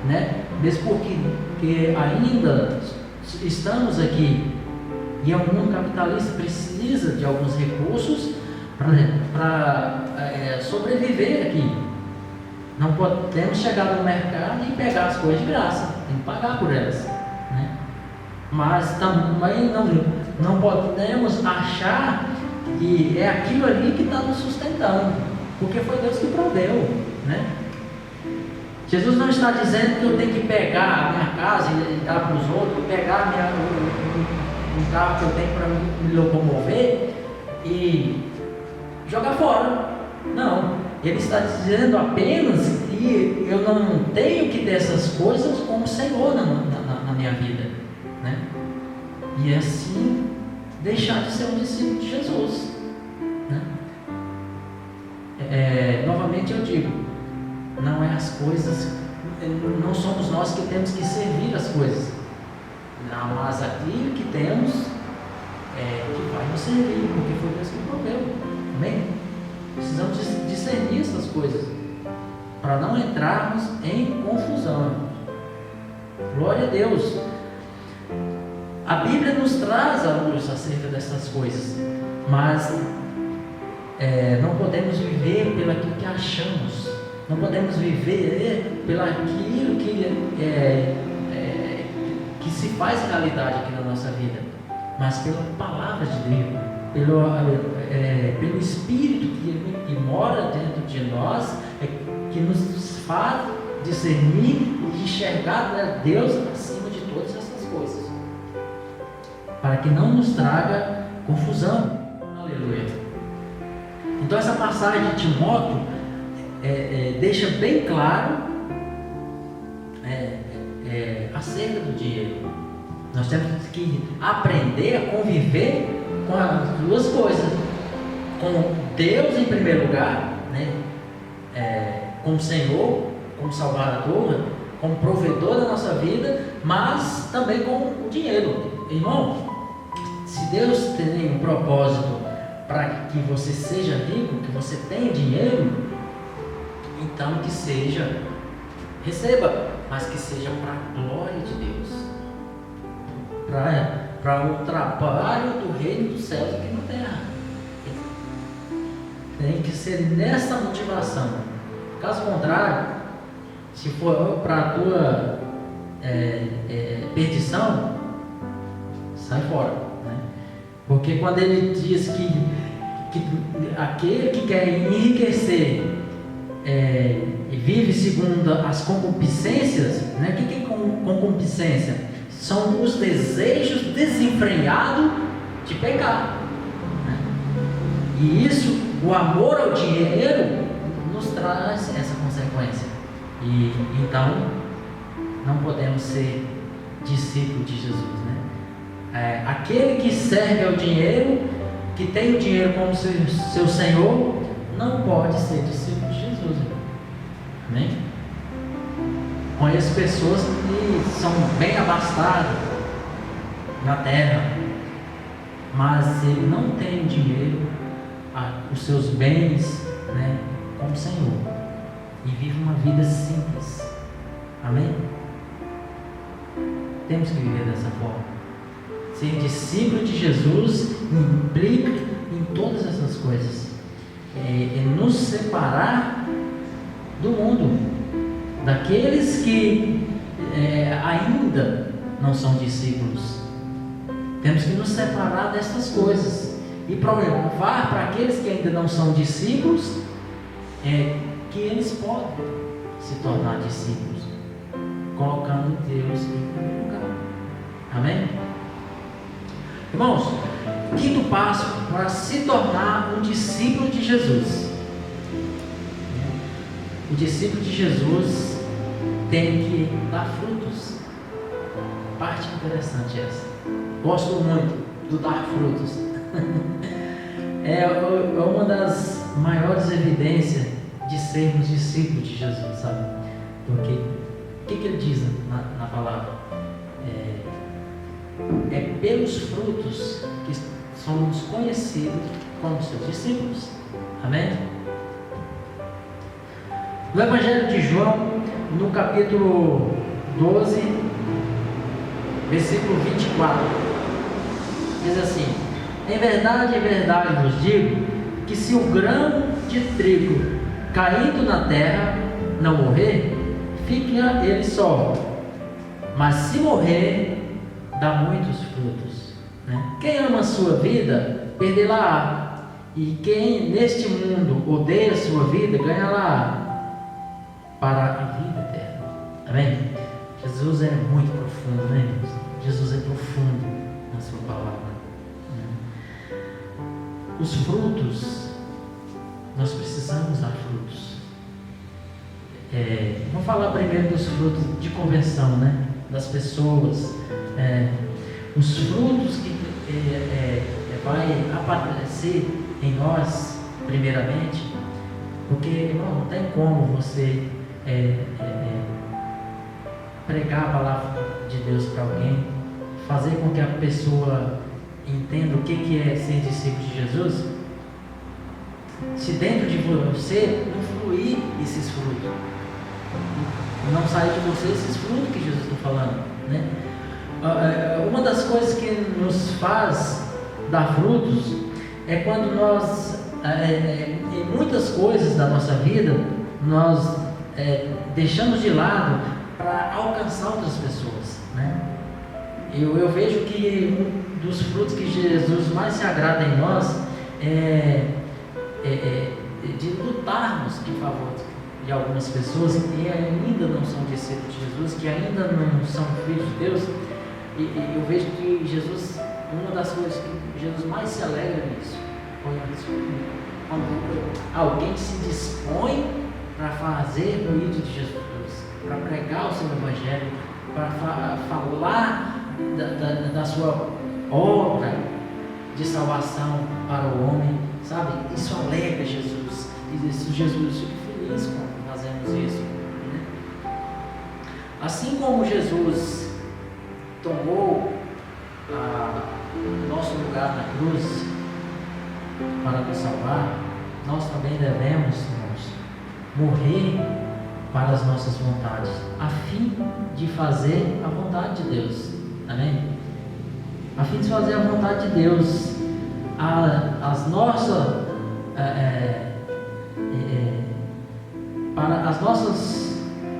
né? Mesmo porque ainda estamos aqui e é um mundo capitalista, precisa de alguns recursos para sobreviver aqui. Não podemos chegar no mercado e pegar as coisas de graça, tem que pagar por elas, né? Mas também não podemos achar que é aquilo ali que está nos sustentando, porque foi Deus que proveu, né? Jesus não está dizendo que eu tenho que pegar a minha casa e dar para os outros, pegar um carro que eu tenho para me locomover e jogar fora. Não, ele está dizendo apenas que eu não tenho que ter essas coisas como Senhor na minha vida, né? E assim deixar de ser um discípulo de Jesus, né? Novamente eu digo, não é as coisas, não somos nós que temos que servir as coisas, não, mas aquilo que temos que vai nos servir, porque foi Deus que proveu. Amém? Precisamos discernir essas coisas para não entrarmos em confusão. Glória a Deus. A Bíblia nos traz a luz acerca dessas coisas, mas não podemos viver pelo que achamos. Não podemos viver pelo aquilo que se faz realidade aqui na nossa vida, mas pela palavra de Deus, pelo Espírito que mora dentro de nós, que nos faz discernir e enxergar, né, Deus acima de todas essas coisas. para que não nos traga confusão. Aleluia. Então essa passagem de Timóteo deixa bem claro acerca do dinheiro. Nós temos que aprender a conviver com as duas coisas, com Deus em primeiro lugar, né? Como Senhor, como Salvador, como provedor da nossa vida, mas também com o dinheiro. Irmão, se Deus tem um propósito para que você seja rico, que você tenha dinheiro, então que seja, receba, mas que seja para a glória de Deus, para o trabalho do reino dos céus aqui na terra. Tem que ser nessa motivação. Caso contrário, se for para a tua perdição, sai fora, né? Porque quando ele diz que aquele que quer enriquecer e vive segundo as concupiscências, né? O que é concupiscência? São os desejos desenfreados de pecar, né? E isso, o amor ao dinheiro, nos traz essa consequência. E então não podemos ser discípulos de Jesus, né? Aquele que serve ao dinheiro, que tem o dinheiro como seu Senhor, não pode ser discípulo de Jesus. Amém? Conheço pessoas que são bem abastadas na terra, mas ele não tem o dinheiro, os seus bens, né, como Senhor, e vive uma vida simples. Amém? Temos que viver dessa forma. Ser discípulo de Jesus implica em todas essas coisas. É nos separar do mundo, daqueles que ainda não são discípulos. Temos que nos separar dessas coisas e provar para aqueles que ainda não são discípulos que eles podem se tornar discípulos, colocando Deus em primeiro lugar. Amém? Irmãos, quinto passo para se tornar um discípulo de Jesus. O discípulo de Jesus tem que dar frutos. Parte interessante essa. Gosto muito do dar frutos. É uma das maiores evidências de sermos discípulos de Jesus, sabe? Porque o que ele diz na palavra? Pelos frutos que somos conhecidos como seus discípulos. Amém? No Evangelho de João, no capítulo 12, versículo 24, diz assim: em verdade vos digo, que se o grão de trigo caindo na terra não morrer, fica ele só, mas se morrer, dá muitos frutos, né? Quem ama a sua vida, perdê-la-á, e quem neste mundo odeia a sua vida, ganha-la para a vida eterna. Amém? Jesus é muito profundo, né, irmãos? Jesus é profundo na sua palavra. Os frutos, nós precisamos dar frutos. Vamos falar primeiro dos frutos de conversão, né? Das pessoas. Os frutos que vai aparecer em nós, primeiramente, porque, irmão, não tem como você pregar a palavra de Deus para alguém, fazer com que a pessoa entenda o que é ser discípulo de Jesus, se dentro de você não fluir esses frutos, não sair de você esses frutos que Jesus está falando, né? Uma das coisas que nos faz dar frutos é quando nós, em muitas coisas da nossa vida, nós deixamos de lado para alcançar outras pessoas, né? Eu vejo que um dos frutos que Jesus mais se agrada em nós de lutarmos em favor de algumas pessoas que ainda não são discípulos de Jesus, que ainda não são filhos de Deus, E eu vejo que Jesus, uma das coisas que Jesus mais se alegra nisso, quando alguém se dispõe para fazer o ídolo de Jesus, para pregar o seu evangelho, para falar da sua obra de salvação para o homem, sabe? Isso alegra Jesus. E isso, Jesus, eu fico feliz quando fazemos isso, né? Assim como Jesus tomou o nosso lugar na cruz para nos salvar, nós também devemos, irmãos, morrer para as nossas vontades, a fim de fazer a vontade de Deus. Amém? A fim de fazer a vontade de Deus, para as nossas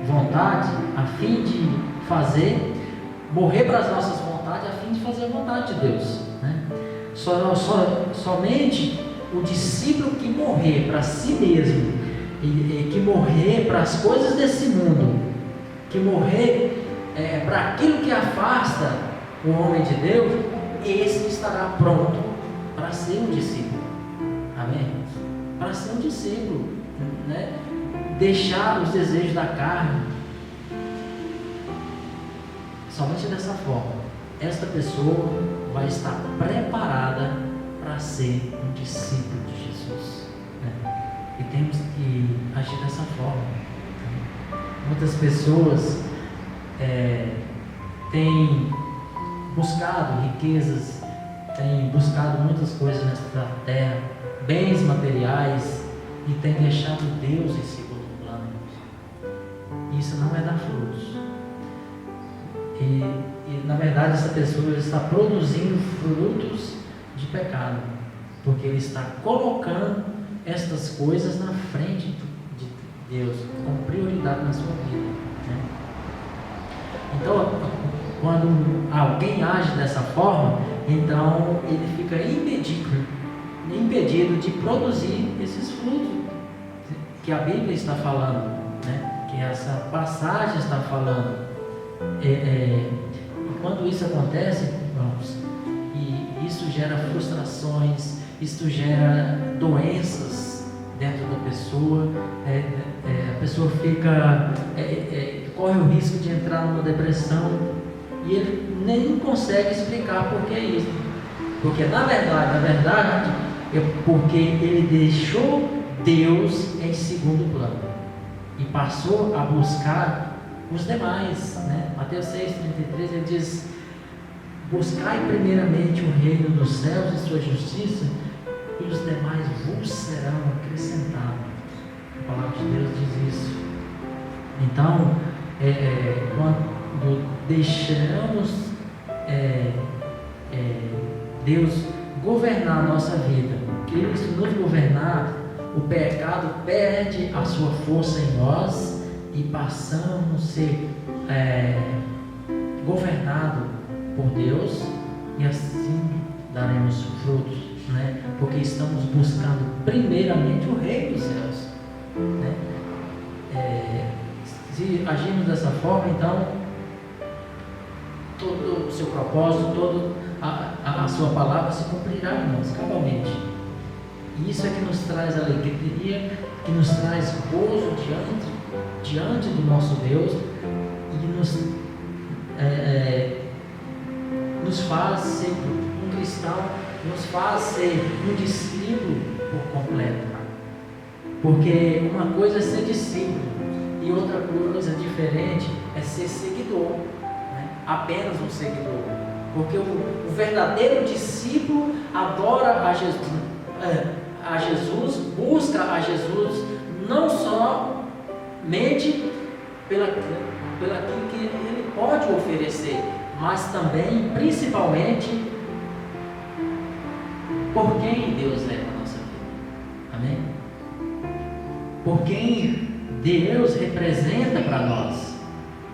vontades, a fim de fazer, morrer para as nossas vontades, a fim de fazer a vontade de Deus, né? Somente o discípulo que morrer para si mesmo, que morrer para as coisas desse mundo, que morrer para aquilo que afasta o homem de Deus, esse estará pronto para ser um discípulo. Amém? Para ser um discípulo, né? Deixar os desejos da carne. Somente dessa forma, esta pessoa vai estar preparada para ser um discípulo de Jesus, né? E temos que agir dessa forma. Muitas pessoas têm buscado riquezas, têm buscado muitas coisas nesta terra, bens materiais, e têm deixado Deus em segundo plano. Isso não é dar frutos. E na verdade essa pessoa está produzindo frutos de pecado, porque ele está colocando estas coisas na frente de Deus, com prioridade na sua vida, né? Então, quando alguém age dessa forma, então ele fica impedido de produzir esses frutos que a Bíblia está falando, né? Que essa passagem está falando. E quando isso acontece, irmãos, e isso gera frustrações, isso gera doenças dentro da pessoa, a pessoa fica, corre o risco de entrar numa depressão, e ele nem consegue explicar por que isso, porque na verdade é porque ele deixou Deus em segundo plano e passou a buscar os demais, né? Mateus 6,33 ele diz: buscai primeiramente o reino dos céus e sua justiça, e os demais vos serão acrescentados. A palavra de Deus diz isso. Então, quando deixamos Deus governar a nossa vida, Cristo nos governar, o pecado perde a sua força em nós e passamos a ser governados por Deus, e assim daremos frutos, né? Porque estamos buscando primeiramente o Reino dos céus, né? Se agirmos dessa forma, então todo o seu propósito, toda a sua palavra se cumprirá em nós, cabalmente. E isso é que nos traz alegria, que nos traz gozo diante do nosso Deus, e nos faz ser um cristão, nos faz ser um discípulo por completo. Porque uma coisa é ser discípulo e outra coisa diferente é ser seguidor, né? Apenas um seguidor. Porque o verdadeiro discípulo adora a Jesus, busca a Jesus não somente pelo que ele pode oferecer, mas também, principalmente, por quem Deus é na nossa vida. Amém? Por quem Deus representa para nós.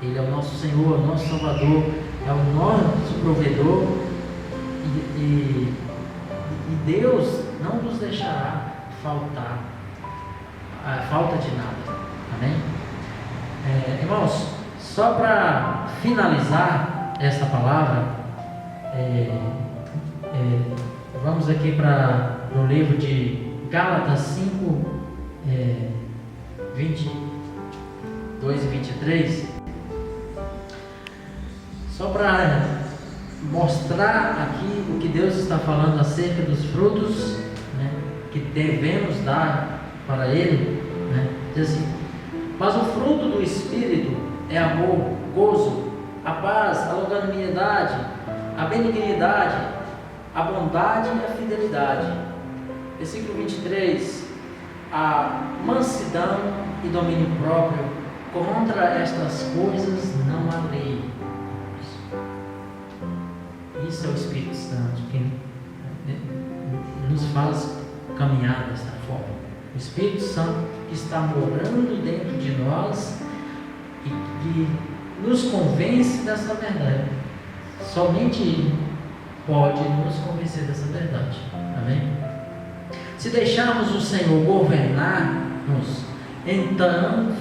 Ele é o nosso Senhor, o nosso Salvador, é o nosso provedor, e Deus não nos deixará falta de nada. Amém? Irmãos, só para finalizar esta palavra, Vamos aqui para o livro de Gálatas 5, 22 e 23. Só para mostrar aqui o que Deus está falando acerca dos frutos, né, que devemos dar para Ele, né? Diz assim: mas o fruto do Espírito é amor, gozo, a paz, a longanimidade, a benignidade, a bondade e a fidelidade. Versículo 23: a mansidão e domínio próprio, contra estas coisas não há lei. Isso é o Espírito Santo que nos faz caminhar desta forma. O Espírito Santo que está morando dentro de nós e que nos convence dessa verdade. Somente Ele pode nos convencer dessa verdade. Amém? Se deixarmos o Senhor governar-nos, então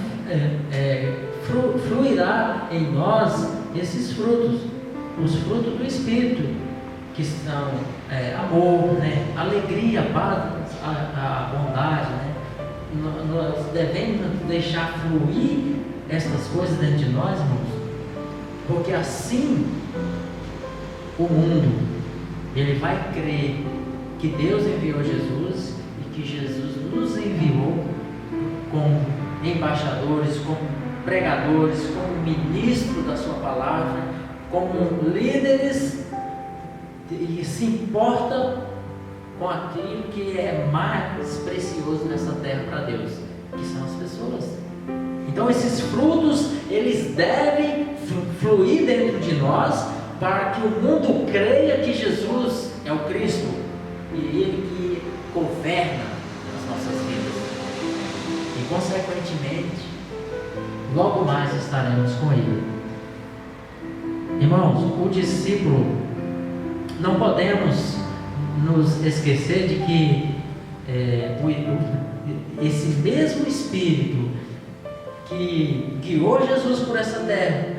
fluirá em nós esses frutos, os frutos do Espírito, que são amor, né? Alegria, paz, a bondade, né? Nós devemos deixar fluir essas coisas dentro de nós, irmãos, porque assim o mundo ele vai crer que Deus enviou Jesus e que Jesus nos enviou como embaixadores, como pregadores, como ministros da sua palavra, como líderes, e se importa com aquilo que é mais precioso nessa terra para Deus, que são as pessoas. Então esses frutos, eles devem fluir dentro de nós, para que o mundo creia que Jesus é o Cristo e Ele que governa as nossas vidas. E consequentemente, logo mais estaremos com Ele. Irmãos, o discípulo, não podemos nos esquecer de que esse mesmo Espírito que guiou Jesus por essa terra,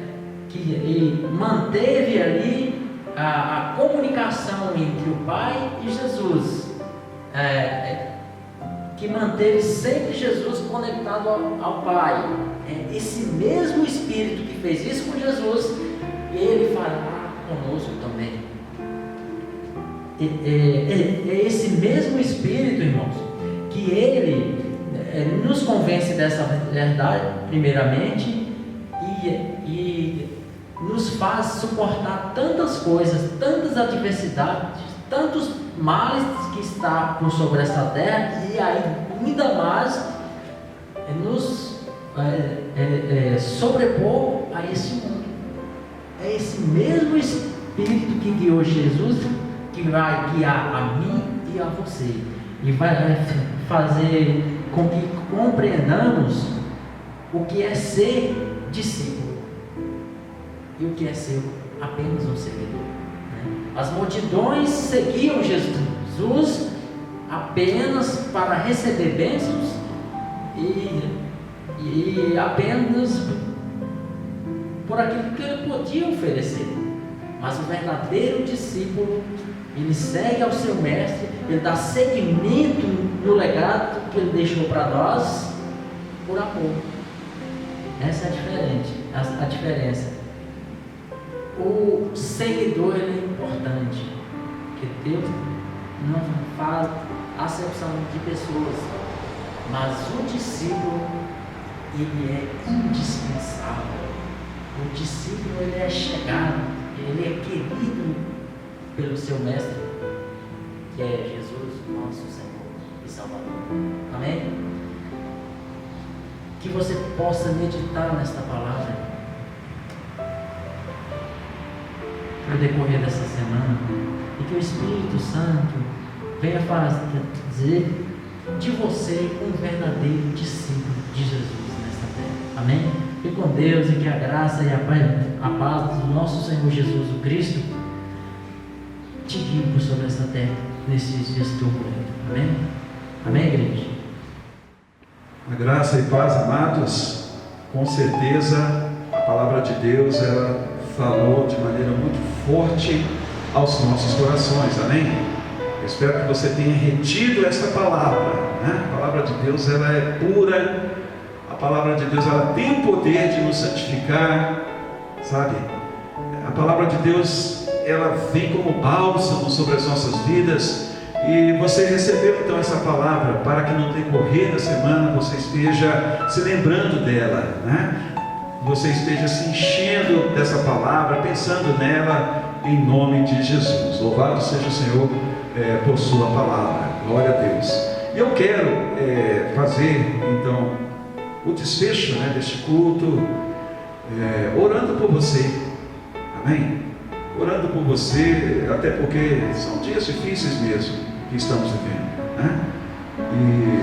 que manteve ali a comunicação entre o Pai e Jesus, que manteve sempre Jesus conectado ao Pai, esse mesmo Espírito que fez isso com Jesus, Ele fará conosco também. É esse mesmo Espírito, irmãos, que Ele nos convence dessa verdade, primeiramente, e nos faz suportar tantas coisas, tantas adversidades, tantos males que está por sobre essa terra, e ainda mais nos sobrepor a esse mundo. É esse mesmo Espírito que guiou Jesus, que vai guiar a mim e a você, e vai fazer com que compreendamos o que é ser discípulo e o que é ser apenas um seguidor, né? As multidões seguiam Jesus apenas para receber bênçãos e apenas por aquilo que ele podia oferecer. Mas o verdadeiro discípulo, ele segue ao seu mestre, ele dá seguimento no legado que ele deixou para nós por amor. Essa é a diferença. O seguidor, ele é importante, porque Deus não faz acepção de pessoas, mas o discípulo, ele é indispensável. O discípulo, ele é chegado, ele é querido pelo seu mestre, que é Jesus, nosso Senhor e Salvador. Amém? Que você possa meditar nesta palavra no decorrer dessa semana, e que o Espírito Santo venha fazer de você um verdadeiro discípulo de Jesus nesta terra. Amém? E com Deus, e que a graça e a paz do nosso Senhor Jesus o Cristo te guie por sobre essa terra nesses dias turbulentos. Amém? Amém, igreja? A graça e paz, amados, com certeza a palavra de Deus, ela falou de maneira muito forte aos nossos corações, amém? Eu espero que você tenha retido essa palavra, né? A palavra de Deus, ela é pura. A palavra de Deus, ela tem o poder de nos santificar, sabe? A palavra de Deus, ela vem como bálsamo sobre as nossas vidas. E você recebeu então essa palavra para que no decorrer da semana você esteja se lembrando dela, né? Você esteja se enchendo dessa palavra, pensando nela, em nome de Jesus. Louvado seja o Senhor por sua palavra. Glória a Deus. E eu quero fazer então o desfecho, né, deste culto, orando por você. Amém? Orando por você, até porque são dias difíceis mesmo que estamos vivendo, né? E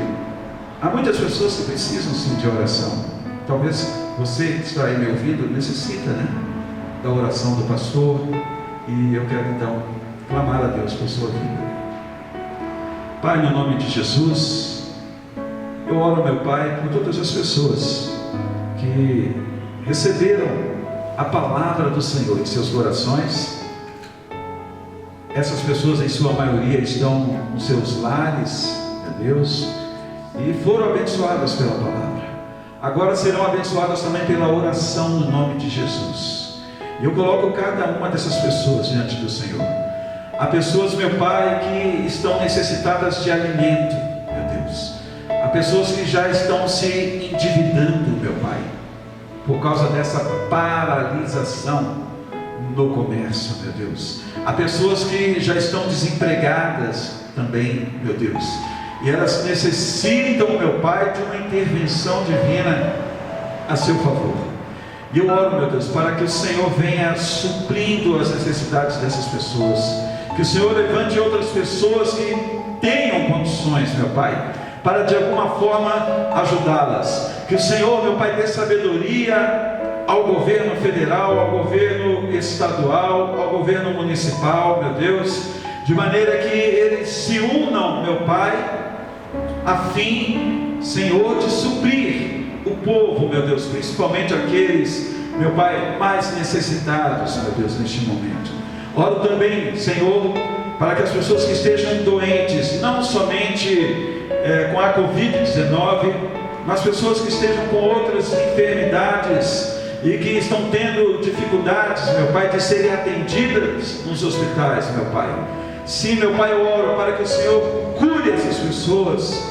há muitas pessoas que precisam sim de oração. Talvez você que está aí me ouvindo necessita, né, da oração do pastor. E eu quero então clamar a Deus por sua vida. Pai, no nome de Jesus, eu oro, meu Pai, por todas as pessoas que receberam a palavra do Senhor em seus corações. Essas pessoas, em sua maioria, estão nos seus lares, meu Deus, e foram abençoadas pela palavra. Agora serão abençoadas também pela oração no nome de Jesus. E eu coloco cada uma dessas pessoas diante do Senhor. Há pessoas, meu Pai, que estão necessitadas de alimento, meu Deus. Há pessoas que já estão se endividando, meu Pai, por causa dessa paralisação no comércio, meu Deus. Há pessoas que já estão desempregadas também, meu Deus. E elas necessitam, meu Pai, de uma intervenção divina a seu favor. E eu oro, meu Deus, para que o Senhor venha suprindo as necessidades dessas pessoas. Que o Senhor levante outras pessoas que tenham condições, meu Pai, para de alguma forma ajudá-las. Que o Senhor, meu Pai, dê sabedoria ao governo federal, ao governo estadual, ao governo municipal, meu Deus, de maneira que eles se unam, meu Pai, a fim, Senhor, de suprir o povo, meu Deus, principalmente aqueles, meu Pai, mais necessitados, meu Deus, neste momento. Oro também, Senhor, para que as pessoas que estejam doentes, não somente com a Covid-19, mas pessoas que estejam com outras enfermidades e que estão tendo dificuldades, meu Pai, de serem atendidas nos hospitais, meu Pai. Sim, meu Pai, eu oro para que o Senhor cure essas pessoas,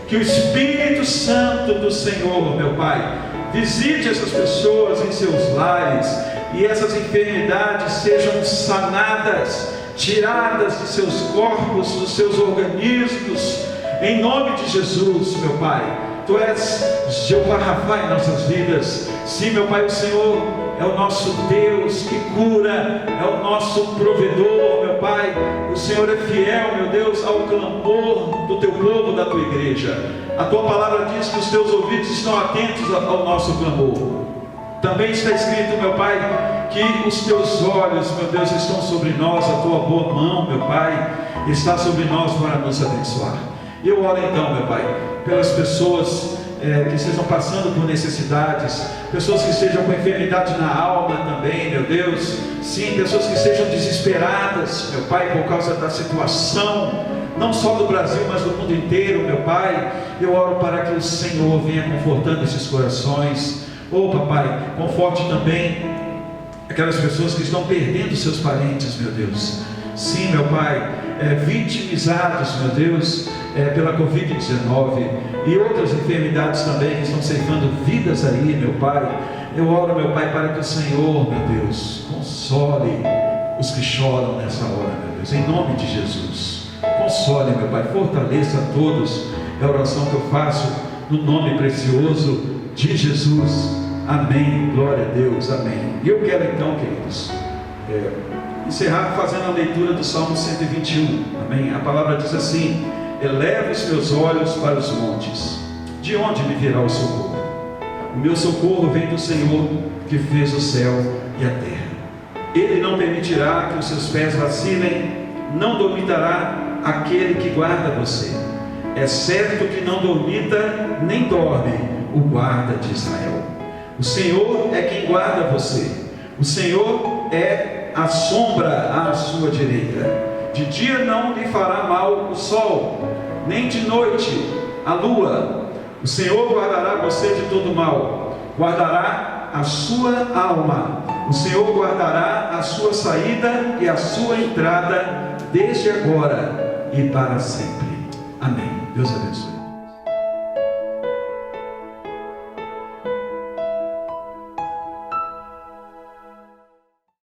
que o Espírito Santo do Senhor, meu Pai, visite essas pessoas em seus lares e essas enfermidades sejam sanadas, tiradas de seus corpos, dos seus organismos, em nome de Jesus, meu Pai. Tu és Jeová Rafa em nossas vidas. Sim, meu Pai, o Senhor é o nosso Deus que cura, é o nosso provedor, meu Pai. O Senhor é fiel, meu Deus, ao clamor do teu povo, da tua igreja. A tua palavra diz que os teus ouvidos estão atentos ao nosso clamor. Também está escrito, meu Pai, que os teus olhos, meu Deus, estão sobre nós, a tua boa mão, meu Pai, está sobre nós para nos abençoar. Eu oro então, meu Pai, pelas pessoas que estejam passando por necessidades, pessoas que estejam com enfermidade na alma também, meu Deus. Sim, pessoas que estejam desesperadas, meu Pai, por causa da situação, não só do Brasil, mas do mundo inteiro, meu Pai. Eu oro para que o Senhor venha confortando esses corações. Papai, conforte também aquelas pessoas que estão perdendo seus parentes, meu Deus. Sim, meu Pai, vitimizados, meu Deus, pela Covid-19 e outras enfermidades também que estão ceifando vidas aí, meu Pai. Eu oro, meu Pai, para que o Senhor, meu Deus, console os que choram nessa hora, meu Deus, em nome de Jesus. Console, meu Pai, fortaleça a todos. É a oração que eu faço no nome precioso de Jesus. Amém. Glória a Deus. Amém. E eu quero então, queridos, encerrar fazendo a leitura do Salmo 121. Amém. A palavra diz assim: eleva os meus olhos para os montes. De onde me virá o socorro? O meu socorro vem do Senhor, que fez o céu e a terra. Ele não permitirá que os seus pés vacilem, não dormitará aquele que guarda você. É certo que não dormita nem dorme o guarda de Israel. O Senhor é quem guarda você. O Senhor é a sombra à sua direita. De dia não lhe fará mal o sol, nem de noite a lua. O Senhor guardará você de todo mal, guardará a sua alma. O Senhor guardará a sua saída e a sua entrada, desde agora e para sempre. Amém. Deus abençoe.